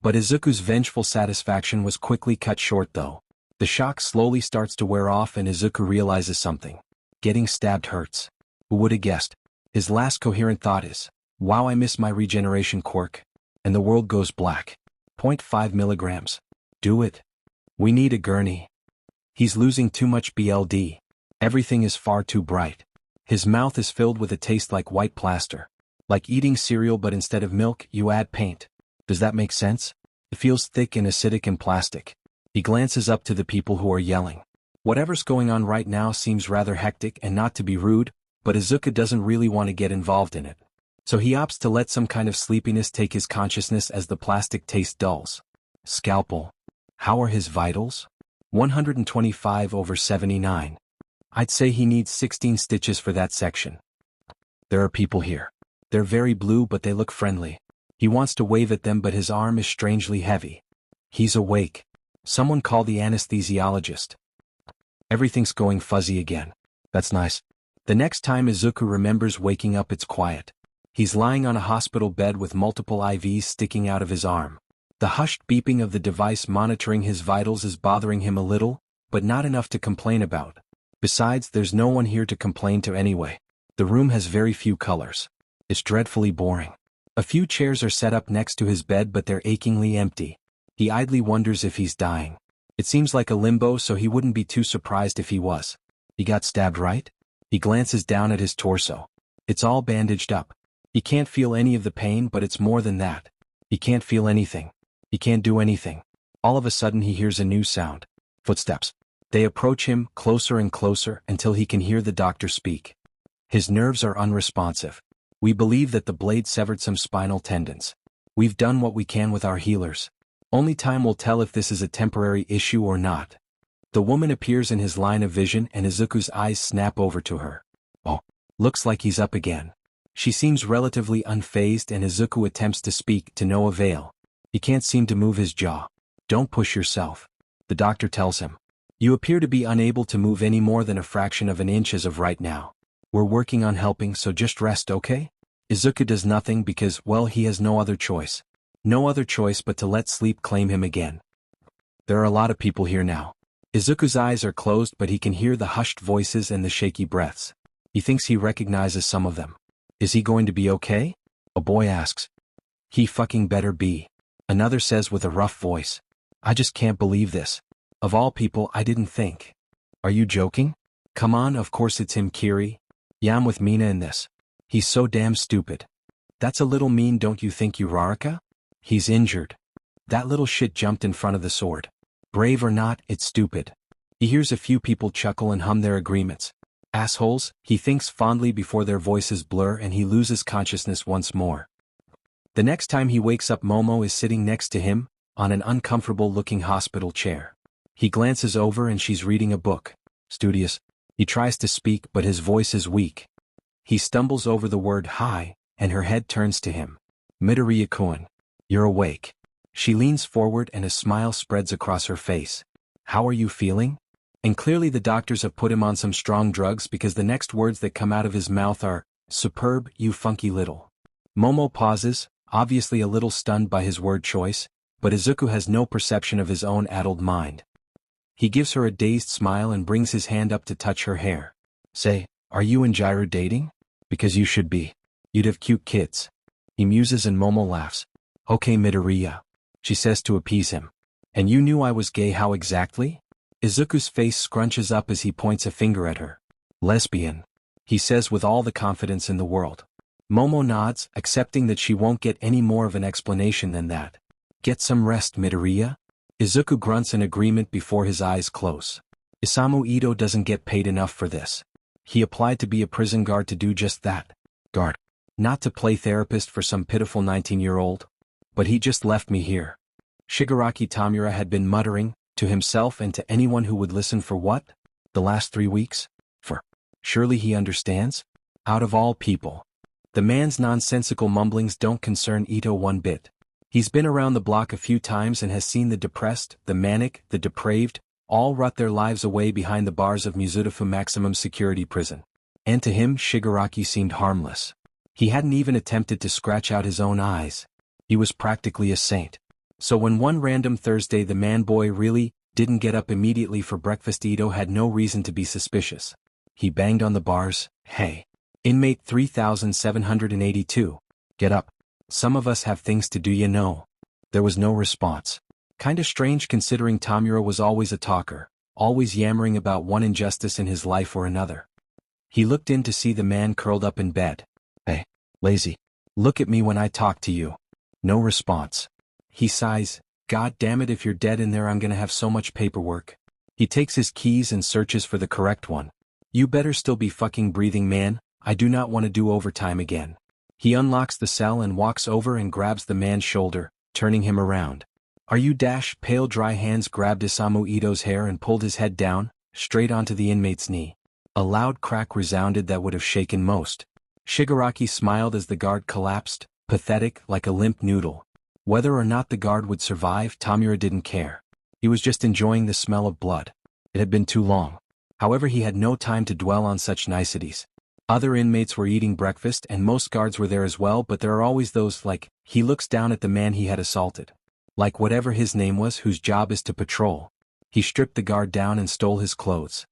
But Izuku's vengeful satisfaction was quickly cut short though. The shock slowly starts to wear off and Izuku realizes something. Getting stabbed hurts. Who would have guessed? His last coherent thought is, wow, I miss my regeneration quirk. And the world goes black. 0.5 milligrams. Do it. We need a gurney. He's losing too much BLD. Everything is far too bright. His mouth is filled with a taste like white plaster. Like eating cereal, but instead of milk, you add paint. Does that make sense? It feels thick and acidic and plastic. He glances up to the people who are yelling. Whatever's going on right now seems rather hectic, and not to be rude, but Izuku doesn't really want to get involved in it. So he opts to let some kind of sleepiness take his consciousness as the plastic taste dulls. Scalpel. How are his vitals? 125/79. I'd say he needs 16 stitches for that section. There are people here. They're very blue but they look friendly. He wants to wave at them but his arm is strangely heavy. He's awake. Someone call the anesthesiologist. Everything's going fuzzy again. That's nice. The next time Izuku remembers waking up it's quiet. He's lying on a hospital bed with multiple IVs sticking out of his arm. The hushed beeping of the device monitoring his vitals is bothering him a little, but not enough to complain about. Besides, there's no one here to complain to anyway. The room has very few colors. It's dreadfully boring. A few chairs are set up next to his bed but they're achingly empty. He idly wonders if he's dying. It seems like a limbo so he wouldn't be too surprised if he was. He got stabbed, right? He glances down at his torso. It's all bandaged up. He can't feel any of the pain but it's more than that. He can't feel anything. He can't do anything. All of a sudden he hears a new sound. Footsteps. They approach him, closer and closer, until he can hear the doctor speak. His nerves are unresponsive. We believe that the blade severed some spinal tendons. We've done what we can with our healers. Only time will tell if this is a temporary issue or not. The woman appears in his line of vision and Izuku's eyes snap over to her. Oh, looks like he's up again. She seems relatively unfazed and Izuku attempts to speak to no avail. He can't seem to move his jaw. Don't push yourself. The doctor tells him. You appear to be unable to move any more than a fraction of an inch as of right now. We're working on helping so just rest, okay? Izuku does nothing because, well, he has no other choice. No other choice but to let sleep claim him again. There are a lot of people here now. Izuku's eyes are closed but he can hear the hushed voices and the shaky breaths. He thinks he recognizes some of them. Is he going to be okay? A boy asks. He fucking better be. Another says with a rough voice. I just can't believe this. Of all people, I didn't think. Are you joking? Come on, of course it's him, Kiri. Yeah, I'm with Mina in this. He's so damn stupid. That's a little mean, don't you think, Uraraka? He's injured. That little shit jumped in front of the sword. Brave or not, it's stupid. He hears a few people chuckle and hum their agreements. Assholes, he thinks fondly before their voices blur and he loses consciousness once more. The next time he wakes up, Momo is sitting next to him, on an uncomfortable-looking hospital chair. He glances over and she's reading a book. Studious. He tries to speak but his voice is weak. He stumbles over the word hi, and her head turns to him. Midoriya-kun. You're awake. She leans forward and a smile spreads across her face. How are you feeling? And clearly the doctors have put him on some strong drugs because the next words that come out of his mouth are, superb, you funky little. Momo pauses, obviously a little stunned by his word choice, but Izuku has no perception of his own addled mind. He gives her a dazed smile and brings his hand up to touch her hair. Say, are you and Jiraiya dating? Because you should be. You'd have cute kids. He muses and Momo laughs. Okay, Midoriya. She says to appease him. And you knew I was gay, how exactly? Izuku's face scrunches up as he points a finger at her. Lesbian. He says with all the confidence in the world. Momo nods, accepting that she won't get any more of an explanation than that. Get some rest, Midoriya. Izuku grunts in agreement before his eyes close. Isamu Ito doesn't get paid enough for this. He applied to be a prison guard to do just that. Guard. Not to play therapist for some pitiful 19-year-old. But he just left me here. Shigaraki Tamura had been muttering, to himself and to anyone who would listen, for what? The last 3 weeks? For. Surely he understands? Out of all people. The man's nonsensical mumblings don't concern Ito one bit. He's been around the block a few times and has seen the depressed, the manic, the depraved, all rot their lives away behind the bars of Mizutafu maximum security prison. And to him Shigaraki seemed harmless. He hadn't even attempted to scratch out his own eyes. He was practically a saint. So when one random Thursday the man-boy really didn't get up immediately for breakfast, Ito had no reason to be suspicious. He banged on the bars. Hey. Inmate 3782. Get up. Some of us have things to do, you know. There was no response. Kinda strange considering Tamura was always a talker, always yammering about one injustice in his life or another. He looked in to see the man curled up in bed. Hey, lazy. Look at me when I talk to you. No response. He sighs. God damn it, if you're dead in there I'm gonna have so much paperwork. He takes his keys and searches for the correct one. You better still be fucking breathing, man. I do not want to do overtime again. He unlocks the cell and walks over and grabs the man's shoulder, turning him around. Are you dash? Pale dry hands grabbed Isamu Ito's hair and pulled his head down, straight onto the inmate's knee. A loud crack resounded that would have shaken most. Shigaraki smiled as the guard collapsed, pathetic like a limp noodle. Whether or not the guard would survive, Tamura didn't care. He was just enjoying the smell of blood. It had been too long. However, he had no time to dwell on such niceties. Other inmates were eating breakfast and most guards were there as well, but there are always those like, he looks down at the man he had assaulted. Like whatever his name was, whose job is to patrol. He stripped the guard down and stole his clothes.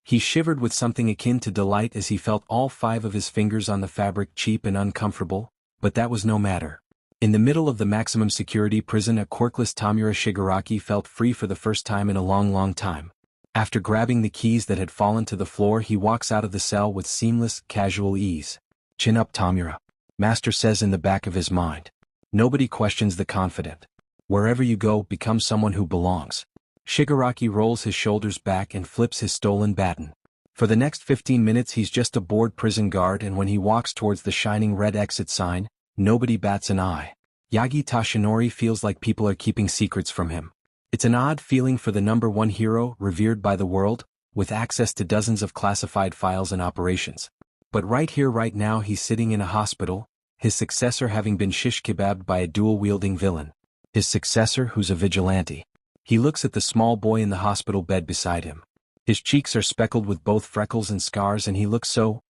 He shivered with something akin to delight as he felt all 5 of his fingers on the fabric, cheap and uncomfortable, but that was no matter. In the middle of the maximum security prison, a quirkless Tamura Shigaraki felt free for the first time in a long time. After grabbing the keys that had fallen to the floor, he walks out of the cell with seamless, casual ease. Chin up, Tamura. Master says in the back of his mind. Nobody questions the confident. Wherever you go, become someone who belongs. Shigaraki rolls his shoulders back and flips his stolen baton. For the next 15 minutes he's just a bored prison guard, and when he walks towards the shining red exit sign, nobody bats an eye. Yagi Toshinori feels like people are keeping secrets from him. It's an odd feeling for the #1 hero, revered by the world, with access to dozens of classified files and operations. But right here right now he's sitting in a hospital, his successor having been shish kebabbed by a dual-wielding villain. His successor who's a vigilante. He looks at the small boy in the hospital bed beside him. His cheeks are speckled with both freckles and scars and he looks so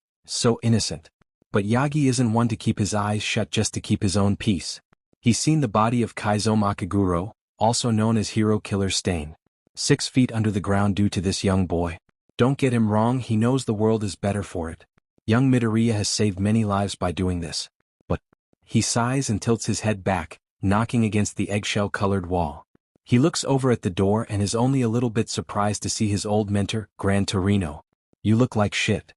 innocent. But Yagi isn't one to keep his eyes shut just to keep his own peace. He's seen the body of Kaizo Makaguro, also known as Hero Killer Stain. 6 feet under the ground due to this young boy. Don't get him wrong, he knows the world is better for it. Young Midoriya has saved many lives by doing this. But he sighs and tilts his head back, knocking against the eggshell-colored wall. He looks over at the door and is only a little bit surprised to see his old mentor, Gran Torino. You look like shit.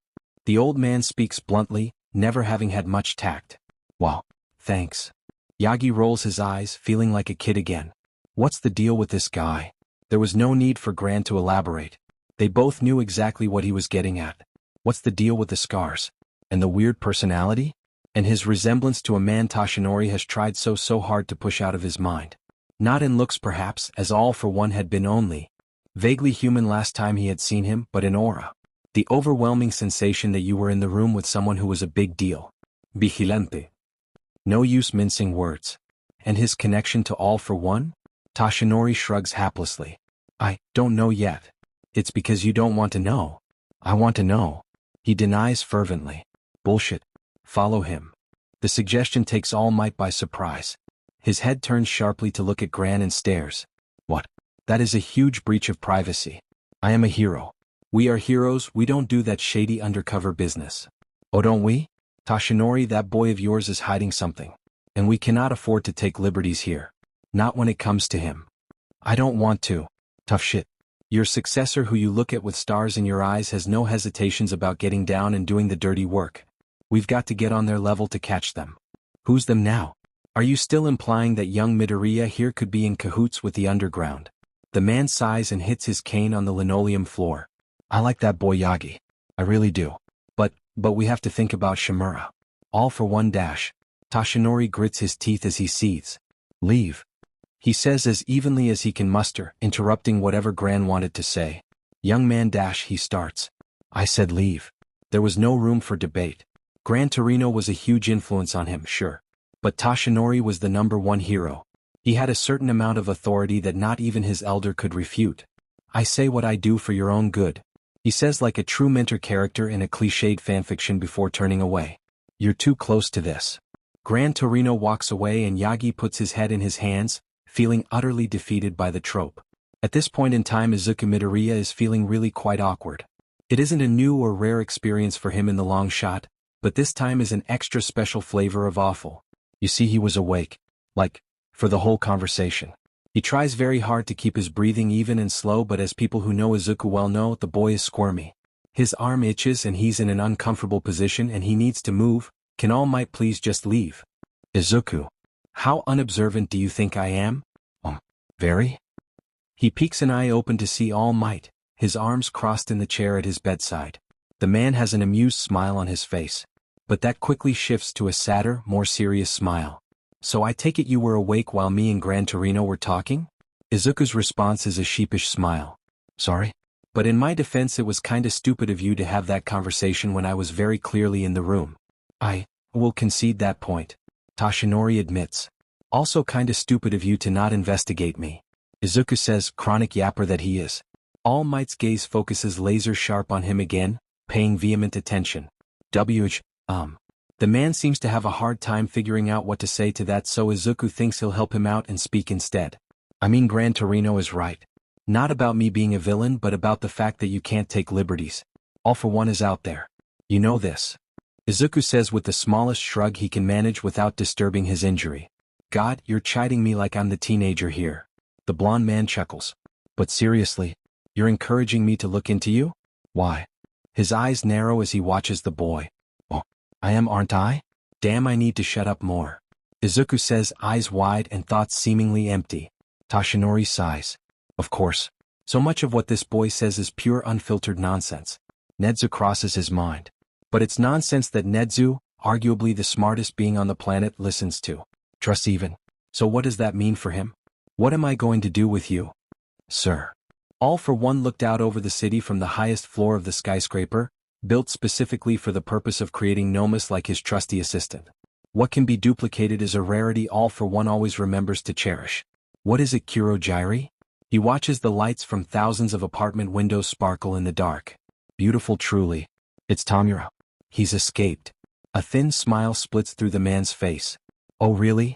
The old man speaks bluntly, never having had much tact. Wow, thanks. Yagi rolls his eyes, feeling like a kid again. What's the deal with this guy? There was no need for Gran to elaborate. They both knew exactly what he was getting at. What's the deal with the scars? And the weird personality? And his resemblance to a man Toshinori has tried so hard to push out of his mind. Not in looks perhaps, as all for one had been only vaguely human last time he had seen him, but in aura. The overwhelming sensation that you were in the room with someone who was a big deal. Vigilante. No use mincing words. And his connection to all for one? Toshinori shrugs haplessly. I don't know yet. It's because you don't want to know. I want to know. He denies fervently. Bullshit. Follow him. The suggestion takes All Might by surprise. His head turns sharply to look at Gran and stares. What? That is a huge breach of privacy. I am a hero. We are heroes, we don't do that shady undercover business. Oh, don't we? Toshinori, that boy of yours is hiding something. And we cannot afford to take liberties here. Not when it comes to him. I don't want to. Tough shit. Your successor, who you look at with stars in your eyes, has no hesitations about getting down and doing the dirty work. We've got to get on their level to catch them. Who's them now? Are you still implying that young Midoriya here could be in cahoots with the underground? The man sighs and hits his cane on the linoleum floor. I like that boy Yagi. I really do. But we have to think about Shimura. All for one dash. Toshinori grits his teeth as he seethes. Leave. He says as evenly as he can muster, interrupting whatever Gran wanted to say. Young man dash, he starts. I said leave. There was no room for debate. Gran Torino was a huge influence on him, sure. But Toshinori was the #1 hero. He had a certain amount of authority that not even his elder could refute. I say what I do for your own good. He says like a true mentor character in a cliched fanfiction before turning away. You're too close to this. Gran Torino walks away and Yagi puts his head in his hands, feeling utterly defeated by the trope. At this point in time, Izuku Midoriya is feeling really quite awkward. It isn't a new or rare experience for him in the long shot, but this time is an extra special flavor of awful. You see, he was awake. Like, for the whole conversation. He tries very hard to keep his breathing even and slow, but as people who know Izuku well know, the boy is squirmy. His arm itches and he's in an uncomfortable position and he needs to move. Can All Might please just leave? Izuku. How unobservant do you think I am? Very? He peeks an eye open to see All Might, his arms crossed in the chair at his bedside. The man has an amused smile on his face. But that quickly shifts to a sadder, more serious smile. So I take it you were awake while me and Gran Torino were talking? Izuku's response is a sheepish smile. Sorry? But in my defense it was kinda stupid of you to have that conversation when I was very clearly in the room. I will concede that point. Toshinori admits. Also kinda stupid of you to not investigate me. Izuku says, chronic yapper that he is. All Might's gaze focuses laser sharp on him again, paying vehement attention. The man seems to have a hard time figuring out what to say to that, so Izuku thinks he'll help him out and speak instead. I mean, Gran Torino is right. Not about me being a villain, but about the fact that you can't take liberties. All for One is out there. You know this. Izuku says with the smallest shrug he can manage without disturbing his injury. God, you're chiding me like I'm the teenager here. The blonde man chuckles. But seriously, you're encouraging me to look into you? Why? His eyes narrow as he watches the boy. Oh, I am, aren't I? Damn, I need to shut up more. Izuku says, eyes wide and thoughts seemingly empty. Toshinori sighs. Of course. So much of what this boy says is pure unfiltered nonsense. Nedzu crosses his mind. But it's nonsense that Nedzu, arguably the smartest being on the planet, listens to. Trust even. So what does that mean for him? What am I going to do with you? Sir. All for One looked out over the city from the highest floor of the skyscraper, built specifically for the purpose of creating Nomus like his trusty assistant. What can be duplicated is a rarity All for One always remembers to cherish. What is it, Kurojiri? He watches the lights from thousands of apartment windows sparkle in the dark. Beautiful truly. It's Tamura. He's escaped. A thin smile splits through the man's face. Oh really?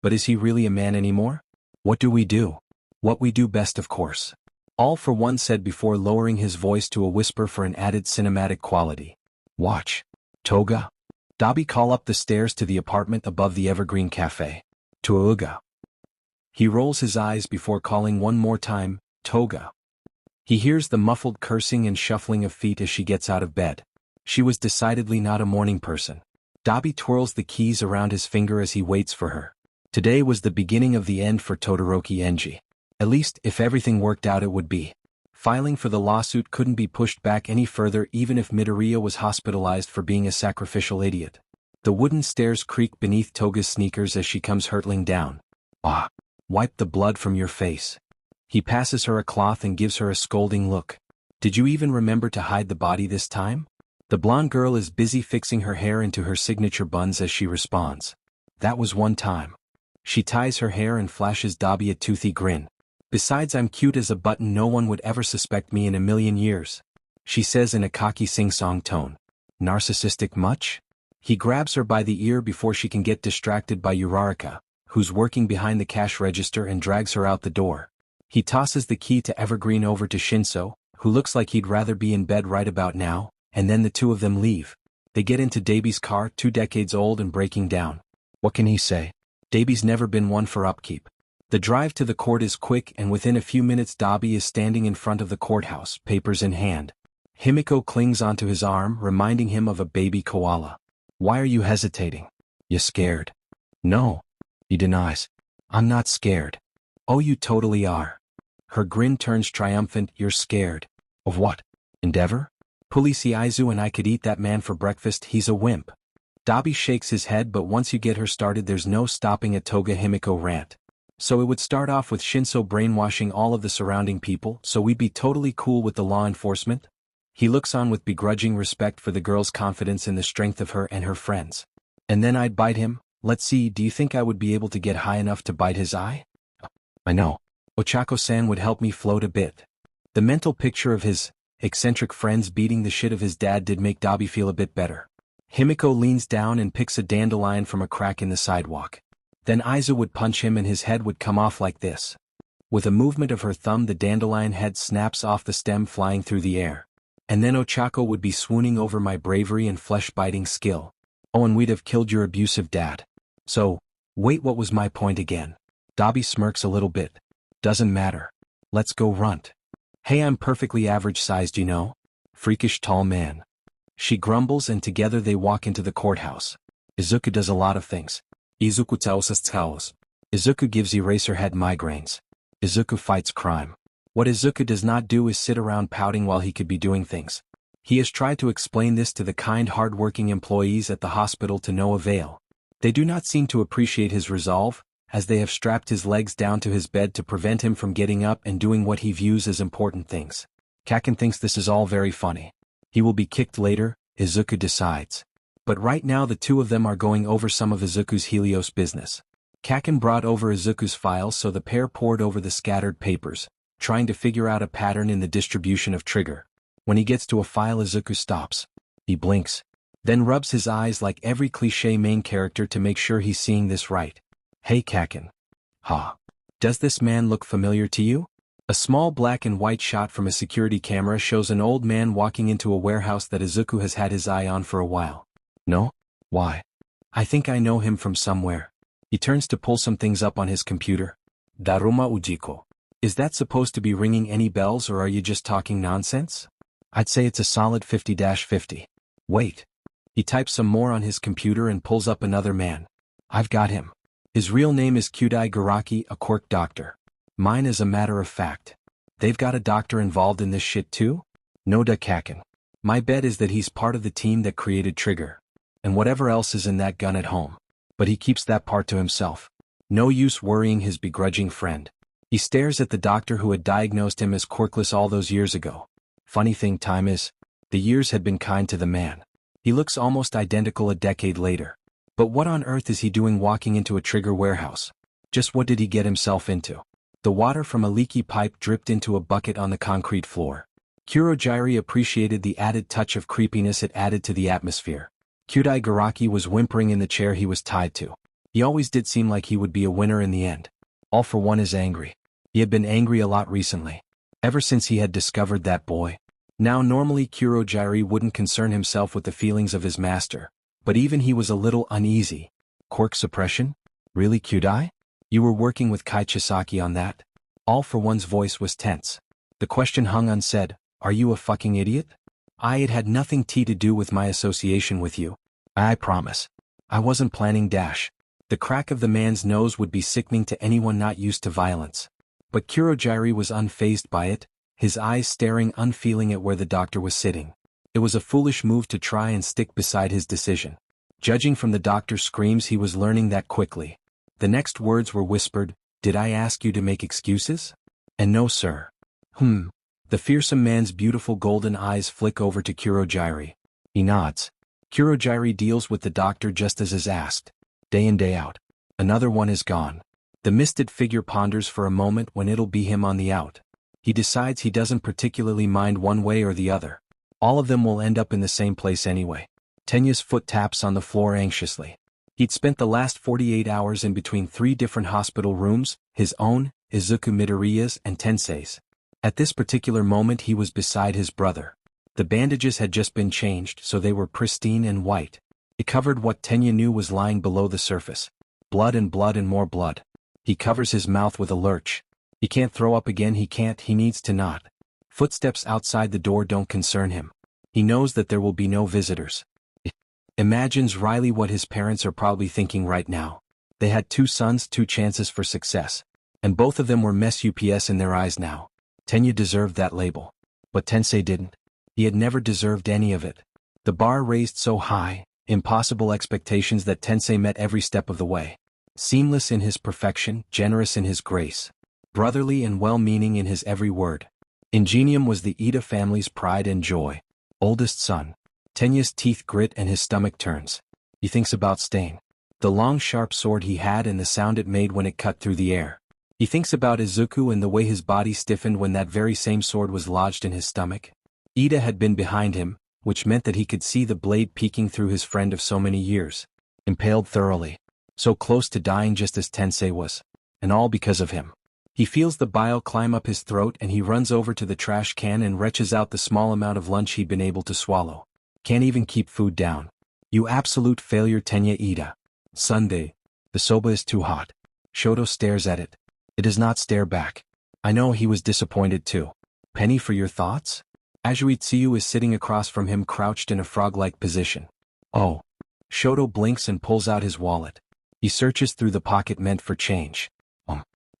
But is he really a man anymore? What do we do? What we do best, of course. All for One said before lowering his voice to a whisper for an added cinematic quality. Watch. Toga. Dabi call up the stairs to the apartment above the Evergreen Cafe. Tuuga. He rolls his eyes before calling one more time, Toga. He hears the muffled cursing and shuffling of feet as she gets out of bed. She was decidedly not a morning person. Dabi twirls the keys around his finger as he waits for her. Today was the beginning of the end for Todoroki Enji. At least, if everything worked out, it would be. Filing for the lawsuit couldn't be pushed back any further even if Midoriya was hospitalized for being a sacrificial idiot. The wooden stairs creak beneath Toga's sneakers as she comes hurtling down. Ah! Wipe the blood from your face. He passes her a cloth and gives her a scolding look. Did you even remember to hide the body this time? The blonde girl is busy fixing her hair into her signature buns as she responds. That was one time. She ties her hair and flashes Dabi a toothy grin. Besides, I'm cute as a button, no one would ever suspect me in a million years. She says in a cocky sing-song tone. Narcissistic much? He grabs her by the ear before she can get distracted by Uraraka, who's working behind the cash register, and drags her out the door. He tosses the key to Evergreen over to Shinso, who looks like he'd rather be in bed right about now, and then the two of them leave. They get into Dabi's car, 2 decades old and breaking down. What can he say? Dabi's never been one for upkeep. The drive to the court is quick, and within a few minutes Dabi is standing in front of the courthouse, papers in hand. Himiko clings onto his arm, reminding him of a baby koala. Why are you hesitating? You scared? No. He denies. I'm not scared. Oh, you totally are. Her grin turns triumphant. You're scared. Of what? Endeavor? Police Izu and I could eat that man for breakfast. He's a wimp. Dabi shakes his head, but once you get her started there's no stopping a Toga Himiko rant. So it would start off with Shinso brainwashing all of the surrounding people, so we'd be totally cool with the law enforcement? He looks on with begrudging respect for the girl's confidence in the strength of her and her friends. And then I'd bite him? Let's see, do you think I would be able to get high enough to bite his eye? I know. Ochako-san would help me float a bit. The mental picture of his eccentric friends beating the shit of his dad did make Dabi feel a bit better. Himiko leans down and picks a dandelion from a crack in the sidewalk. Then Izu would punch him and his head would come off like this. With a movement of her thumb the dandelion head snaps off the stem, flying through the air. And then Ochako would be swooning over my bravery and flesh-biting skill. Oh, and we'd have killed your abusive dad. So, wait, what was my point again? Dabi smirks a little bit. Doesn't matter. Let's go runt. Hey, I'm perfectly average-sized, you know. Freakish tall man. She grumbles, and together they walk into the courthouse. Izuku does a lot of things. Izuku tausas taos. Izuku gives Eraserhead migraines. Izuku fights crime. What Izuku does not do is sit around pouting while he could be doing things. He has tried to explain this to the kind hard-working employees at the hospital to no avail. They do not seem to appreciate his resolve, as they have strapped his legs down to his bed to prevent him from getting up and doing what he views as important things. Kaken thinks this is all very funny. He will be kicked later, Izuku decides. But right now the two of them are going over some of Izuku's Helios business. Kaken brought over Izuku's files, so the pair pored over the scattered papers, trying to figure out a pattern in the distribution of trigger. When he gets to a file, Izuku stops. He blinks, then rubs his eyes like every cliché main character to make sure he's seeing this right. Hey Kaken. Ha. Does this man look familiar to you? A small black and white shot from a security camera shows an old man walking into a warehouse that Izuku has had his eye on for a while. No? Why? I think I know him from somewhere. He turns to pull some things up on his computer. Daruma Ujiko. Is that supposed to be ringing any bells, or are you just talking nonsense? I'd say it's a solid 50-50. Wait. He types some more on his computer and pulls up another man. I've got him. His real name is Shigaraki, a quirk doctor. Mine is a matter of fact. They've got a doctor involved in this shit too? No da Kaken. My bet is that he's part of the team that created Trigger. And whatever else is in that gun at home. But he keeps that part to himself. No use worrying his begrudging friend. He stares at the doctor who had diagnosed him as quirkless all those years ago. Funny thing time is, the years had been kind to the man. He looks almost identical a decade later. But what on earth is he doing walking into a Trigger warehouse? Just what did he get himself into? The water from a leaky pipe dripped into a bucket on the concrete floor. Kurogiri appreciated the added touch of creepiness it added to the atmosphere. Shigaraki was whimpering in the chair he was tied to. He always did seem like he would be a winner in the end. All for One is angry. He had been angry a lot recently. Ever since he had discovered that boy. Now normally Kurogiri wouldn't concern himself with the feelings of his master. But even he was a little uneasy. Quirk suppression? Really, Kyudai? You were working with Kai Chisaki on that? All for One's voice was tense. The question hung unsaid. Are you a fucking idiot? It had nothing to do with my association with you. I promise. I wasn't planning dash. The crack of the man's nose would be sickening to anyone not used to violence. But Kurogiri was unfazed by it, his eyes staring unfeeling at where the doctor was sitting. It was a foolish move to try and stick beside his decision. Judging from the doctor's screams, he was learning that quickly. The next words were whispered, "Did I ask you to make excuses?" "And no, sir." The fearsome man's beautiful golden eyes flick over to Kurogiri. He nods. Kurogiri deals with the doctor just as is asked. Day in day out. Another one is gone. The misted figure ponders for a moment when it'll be him on the out. He decides he doesn't particularly mind one way or the other. All of them will end up in the same place anyway. Tenya's foot taps on the floor anxiously. He'd spent the last 48 hours in between 3 different hospital rooms, his own, Izuku Midoriya's, and Tensei's. At this particular moment he was beside his brother. The bandages had just been changed, so they were pristine and white. It covered what Tenya knew was lying below the surface. Blood and more blood. He covers his mouth with a lurch. He can't throw up again, he needs to not. Footsteps outside the door don't concern him. He knows that there will be no visitors. Imagines Riley what his parents are probably thinking right now. They had 2 sons, 2 chances for success. And both of them were mess ups in their eyes now. Tenya deserved that label. But Tensei didn't. He had never deserved any of it. The bar raised so high, impossible expectations that Tensei met every step of the way. Seamless in his perfection, generous in his grace. Brotherly and well-meaning in his every word. Ingenium was the Ida family's pride and joy. Oldest son. Tenya's teeth grit and his stomach turns. He thinks about Stain. The long sharp sword he had and the sound it made when it cut through the air. He thinks about Izuku and the way his body stiffened when that very same sword was lodged in his stomach. Ida had been behind him, which meant that he could see the blade peeking through his friend of so many years. Impaled thoroughly. So close to dying just as Tensei was. And all because of him. He feels the bile climb up his throat and he runs over to the trash can and retches out the small amount of lunch he'd been able to swallow. Can't even keep food down. You absolute failure, Tenya Ida. Sunday. The soba is too hot. Shoto stares at it. It does not stare back. I know he was disappointed too. Penny for your thoughts? Azuitsuyu is sitting across from him crouched in a frog-like position. Oh. Shoto blinks and pulls out his wallet. He searches through the pocket meant for change.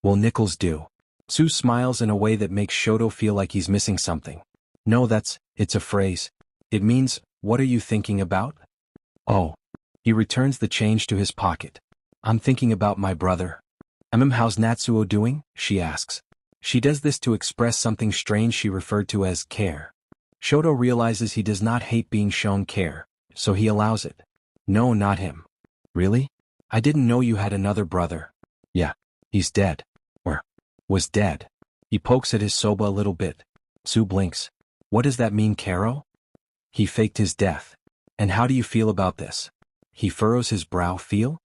Will nickels do? Sue smiles in a way that makes Shoto feel like he's missing something. No, it's a phrase. It means, what are you thinking about? Oh. He returns the change to his pocket. I'm thinking about my brother. How's Natsuo doing? She asks. She does this to express something strange she referred to as care. Shoto realizes he does not hate being shown care, so he allows it. No, not him. Really? I didn't know you had another brother. Yeah. He's dead. Or was dead. He pokes at his soba a little bit. Sue blinks. What does that mean, Karo? He faked his death. And how do you feel about this? He furrows his brow. Feel?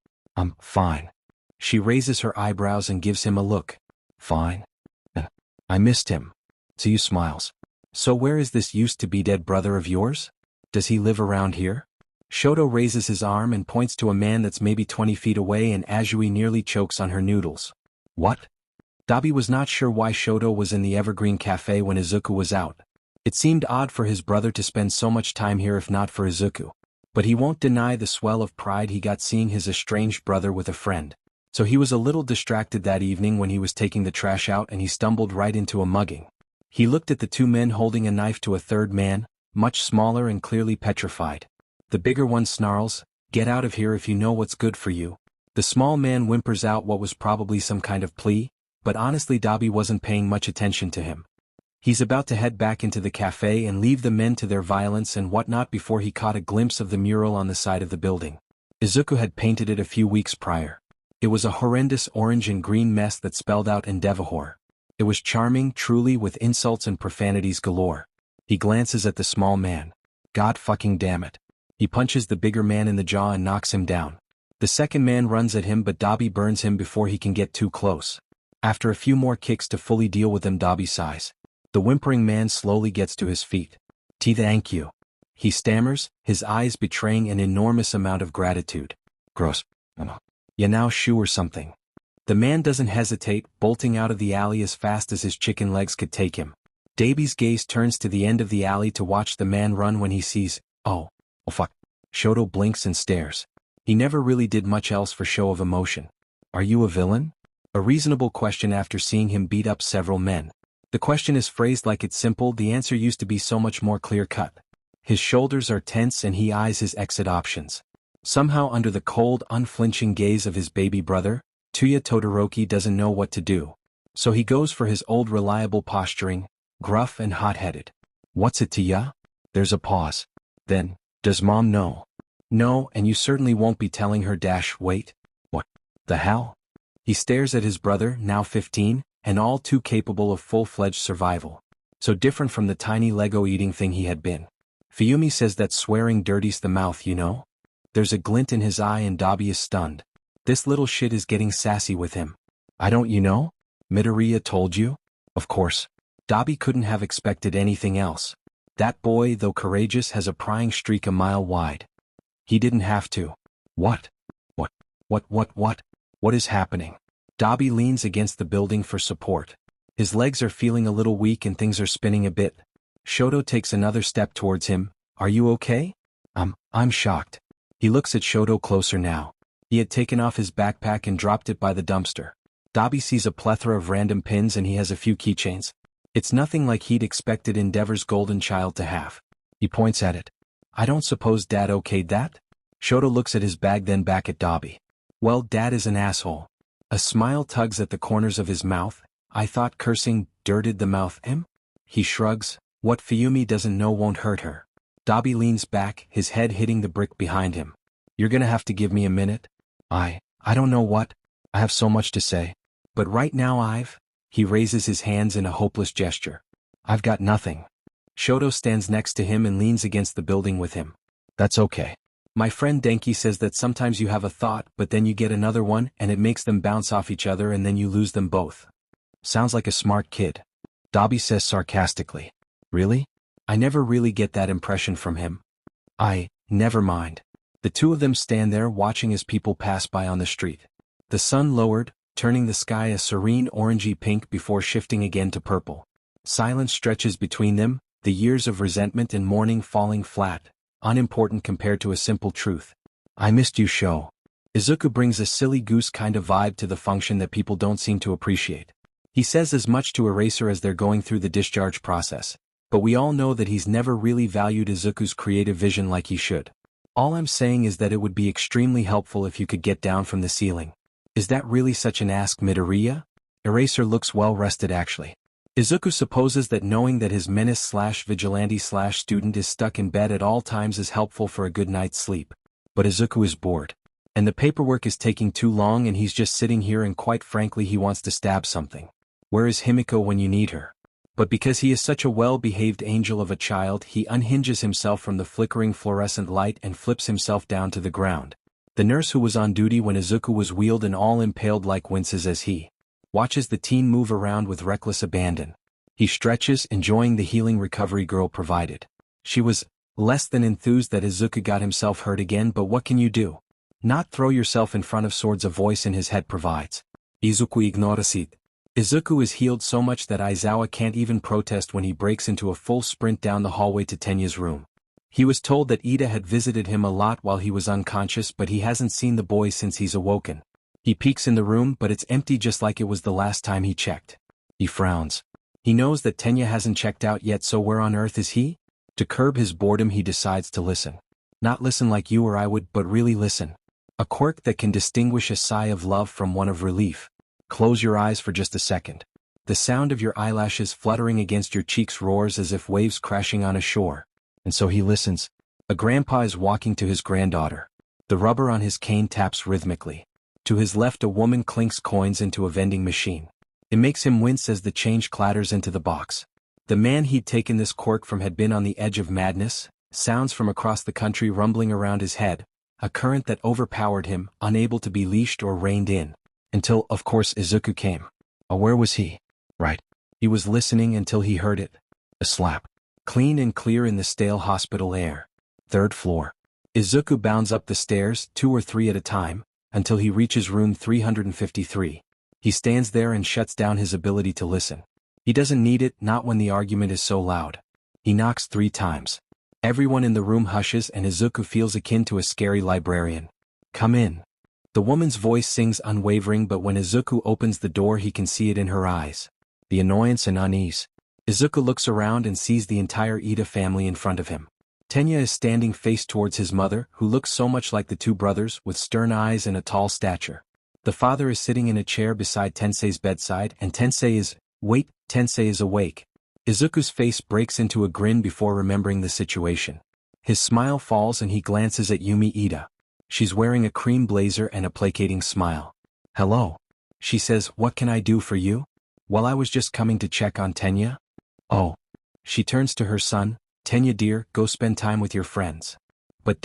Fine. She raises her eyebrows and gives him a look. Fine. I missed him. Tsuyu smiles. So where is this used-to-be dead brother of yours? Does he live around here? Shoto raises his arm and points to a man that's maybe 20 feet away, and Azui nearly chokes on her noodles. What? Dabi was not sure why Shoto was in the Evergreen Cafe when Izuku was out. It seemed odd for his brother to spend so much time here if not for Izuku. But he won't deny the swell of pride he got seeing his estranged brother with a friend. So he was a little distracted that evening when he was taking the trash out and he stumbled right into a mugging. He looked at the two men holding a knife to a third man, much smaller and clearly petrified. The bigger one snarls, "Get out of here if you know what's good for you." The small man whimpers out what was probably some kind of plea, but honestly Dabi wasn't paying much attention to him. He's about to head back into the cafe and leave the men to their violence and whatnot before he caught a glimpse of the mural on the side of the building. Izuku had painted it a few weeks prior. It was a horrendous orange and green mess that spelled out Endeavor. It was charming, truly, with insults and profanities galore. He glances at the small man. God fucking damn it. He punches the bigger man in the jaw and knocks him down. The second man runs at him, but Dabi burns him before he can get too close. After a few more kicks to fully deal with him, Dabi sighs. The whimpering man slowly gets to his feet. Thank you. He stammers, his eyes betraying an enormous amount of gratitude. Gross. You now shoe or something. The man doesn't hesitate, bolting out of the alley as fast as his chicken legs could take him. Dabi's gaze turns to the end of the alley to watch the man run when he sees, oh fuck. Shoto blinks and stares. He never really did much else for show of emotion. Are you a villain? A reasonable question after seeing him beat up several men. The question is phrased like it's simple, the answer used to be so much more clear-cut. His shoulders are tense and he eyes his exit options. Somehow under the cold, unflinching gaze of his baby brother, Tuya Todoroki doesn't know what to do. So he goes for his old reliable posturing, gruff and hot-headed. What's it, Tuya? There's a pause. Then, does Mom know? No, and you certainly won't be telling her. Wait. What the hell? He stares at his brother, now 15, and all too capable of full-fledged survival. So different from the tiny Lego-eating thing he had been. Fuyumi says that swearing dirties the mouth, you know? There's a glint in his eye and Dabi is stunned. This little shit is getting sassy with him. I don't, you know? Midoriya told you? Of course. Dabi couldn't have expected anything else. That boy, though courageous, has a prying streak a mile wide. He didn't have to. What? What is happening? Dabi leans against the building for support. His legs are feeling a little weak and things are spinning a bit. Shoto takes another step towards him. Are you okay? I'm shocked. He looks at Shoto closer now. He had taken off his backpack and dropped it by the dumpster. Dabi sees a plethora of random pins and he has a few keychains. It's nothing like he'd expected Endeavor's golden child to have. He points at it. I don't suppose Dad okayed that? Shoto looks at his bag then back at Dabi. Well, Dad is an asshole. A smile tugs at the corners of his mouth. I thought cursing dirted the mouth him? He shrugs. What Fuyumi doesn't know won't hurt her. Dabi leans back, his head hitting the brick behind him. You're gonna have to give me a minute. I don't know what. I have so much to say. But right now he raises his hands in a hopeless gesture. I've got nothing. Shoto stands next to him and leans against the building with him. That's okay. My friend Denki says that sometimes you have a thought, but then you get another one and it makes them bounce off each other and then you lose them both. Sounds like a smart kid. Dabi says sarcastically. Really? I never really get that impression from him. Never mind. The two of them stand there watching as people pass by on the street. The sun lowered, turning the sky a serene orangey pink before shifting again to purple. Silence stretches between them, the years of resentment and mourning falling flat, unimportant compared to a simple truth. I missed you, Sho. Izuku brings a silly goose kind of vibe to the function that people don't seem to appreciate. He says as much to Eraser as they're going through the discharge process. But we all know that he's never really valued Izuku's creative vision like he should. All I'm saying is that it would be extremely helpful if you could get down from the ceiling. Is that really such an ask, Midoriya? Eraser looks well rested actually. Izuku supposes that knowing that his menace/vigilante/student is stuck in bed at all times is helpful for a good night's sleep. But Izuku is bored. And the paperwork is taking too long and he's just sitting here and quite frankly he wants to stab something. Where is Himiko when you need her? But because he is such a well-behaved angel of a child, he unhinges himself from the flickering fluorescent light and flips himself down to the ground. The nurse who was on duty when Izuku was wheeled and all impaled like winces as he watches the teen move around with reckless abandon. He stretches, enjoying the healing recovery girl provided. She was less than enthused that Izuku got himself hurt again, but what can you do? Not throw yourself in front of swords, a voice in his head provides. Izuku ignores it. Izuku is healed so much that Aizawa can't even protest when he breaks into a full sprint down the hallway to Tenya's room. He was told that Ida had visited him a lot while he was unconscious, but he hasn't seen the boy since he's awoken. He peeks in the room, but it's empty just like it was the last time he checked. He frowns. He knows that Tenya hasn't checked out yet, so where on earth is he? To curb his boredom he decides to listen. Not listen like you or I would, but really listen. A quirk that can distinguish a sigh of love from one of relief. Close your eyes for just a second. The sound of your eyelashes fluttering against your cheeks roars as if waves crashing on a shore. And so he listens. A grandpa is walking to his granddaughter. The rubber on his cane taps rhythmically. To his left a woman clinks coins into a vending machine. It makes him wince as the change clatters into the box. The man he'd taken this quirk from had been on the edge of madness, sounds from across the country rumbling around his head, a current that overpowered him, unable to be leashed or reined in. Until, of course, Izuku came. Oh, where was he? Right. He was listening until he heard it. A slap. Clean and clear in the stale hospital air. 3rd floor. Izuku bounds up the stairs, 2 or 3 at a time, until he reaches room 353. He stands there and shuts down his ability to listen. He doesn't need it, not when the argument is so loud. He knocks 3 times. Everyone in the room hushes and Izuku feels akin to a scary librarian. Come in. The woman's voice sings unwavering, but when Izuku opens the door he can see it in her eyes. The annoyance and unease. Izuku looks around and sees the entire Ida family in front of him. Tenya is standing face towards his mother, who looks so much like the 2 brothers, with stern eyes and a tall stature. The father is sitting in a chair beside Tensei's bedside, and Tensei is awake. Izuku's face breaks into a grin before remembering the situation. His smile falls and he glances at Yumi Ida. She's wearing a cream blazer and a placating smile. Hello. She says, what can I do for you? Well, I was just coming to check on Tenya. Oh. She turns to her son. Tenya dear, go spend time with your friends. But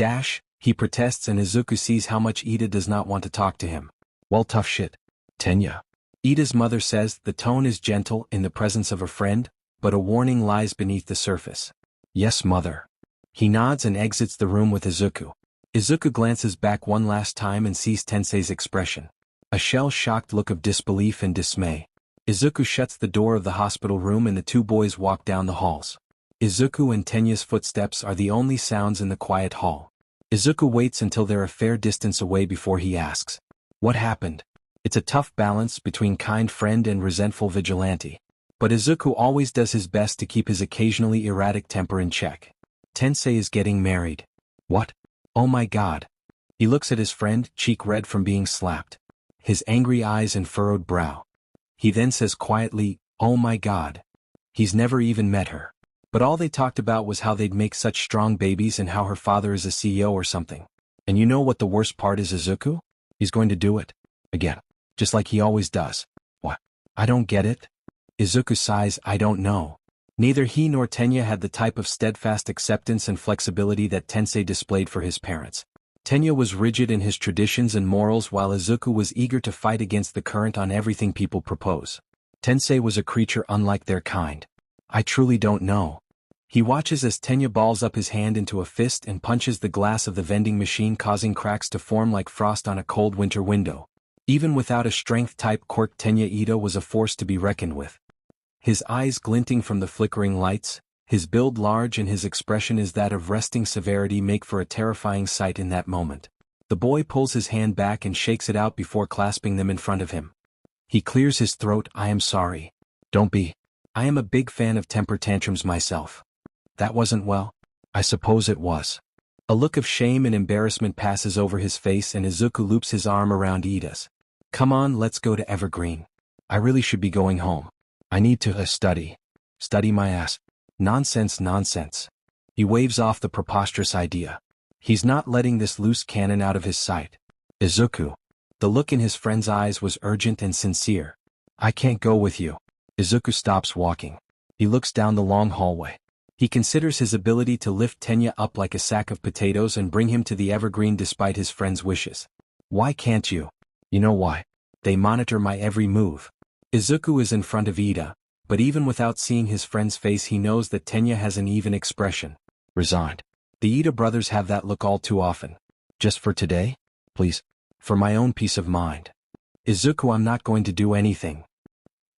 he protests and Izuku sees how much Ida does not want to talk to him. Well, tough shit. Tenya. Ida's mother says the tone is gentle in the presence of a friend, but a warning lies beneath the surface. Yes, mother. He nods and exits the room with Izuku. Izuku glances back one last time and sees Tensei's expression. A shell-shocked look of disbelief and dismay. Izuku shuts the door of the hospital room and the 2 boys walk down the halls. Izuku and Tenya's footsteps are the only sounds in the quiet hall. Izuku waits until they're a fair distance away before he asks, what happened? It's a tough balance between kind friend and resentful vigilante. But Izuku always does his best to keep his occasionally erratic temper in check. Tensei is getting married. What? Oh my god. He looks at his friend, cheek red from being slapped. His angry eyes and furrowed brow. He then says quietly, oh my god. He's never even met her. But all they talked about was how they'd make such strong babies and how her father is a CEO or something. And you know what the worst part is, Izuku? He's going to do it. Again. Just like he always does. What? I don't get it. Izuku sighs, I don't know. Neither he nor Tenya had the type of steadfast acceptance and flexibility that Tensei displayed for his parents. Tenya was rigid in his traditions and morals while Izuku was eager to fight against the current on everything people propose. Tensei was a creature unlike their kind. I truly don't know. He watches as Tenya balls up his hand into a fist and punches the glass of the vending machine, causing cracks to form like frost on a cold winter window. Even without a strength-type quirk, Tenya Ida was a force to be reckoned with. His eyes glinting from the flickering lights, his build large and his expression is that of resting severity make for a terrifying sight in that moment. The boy pulls his hand back and shakes it out before clasping them in front of him. He clears his throat, I am sorry. Don't be. I am a big fan of temper tantrums myself. That wasn't well? I suppose it was. A look of shame and embarrassment passes over his face and Izuku loops his arm around Ida's. Come on, let's go to Evergreen. I really should be going home. I need to study. Study my ass. Nonsense, nonsense. He waves off the preposterous idea. He's not letting this loose cannon out of his sight. Izuku. The look in his friend's eyes was urgent and sincere. I can't go with you. Izuku stops walking. He looks down the long hallway. He considers his ability to lift Tenya up like a sack of potatoes and bring him to the Evergreen despite his friend's wishes. Why can't you? You know why? They monitor my every move. Izuku is in front of Ida, but even without seeing his friend's face he knows that Tenya has an even expression. Resigned. The Ida brothers have that look all too often. Just for today? Please. For my own peace of mind. Izuku, I'm not going to do anything.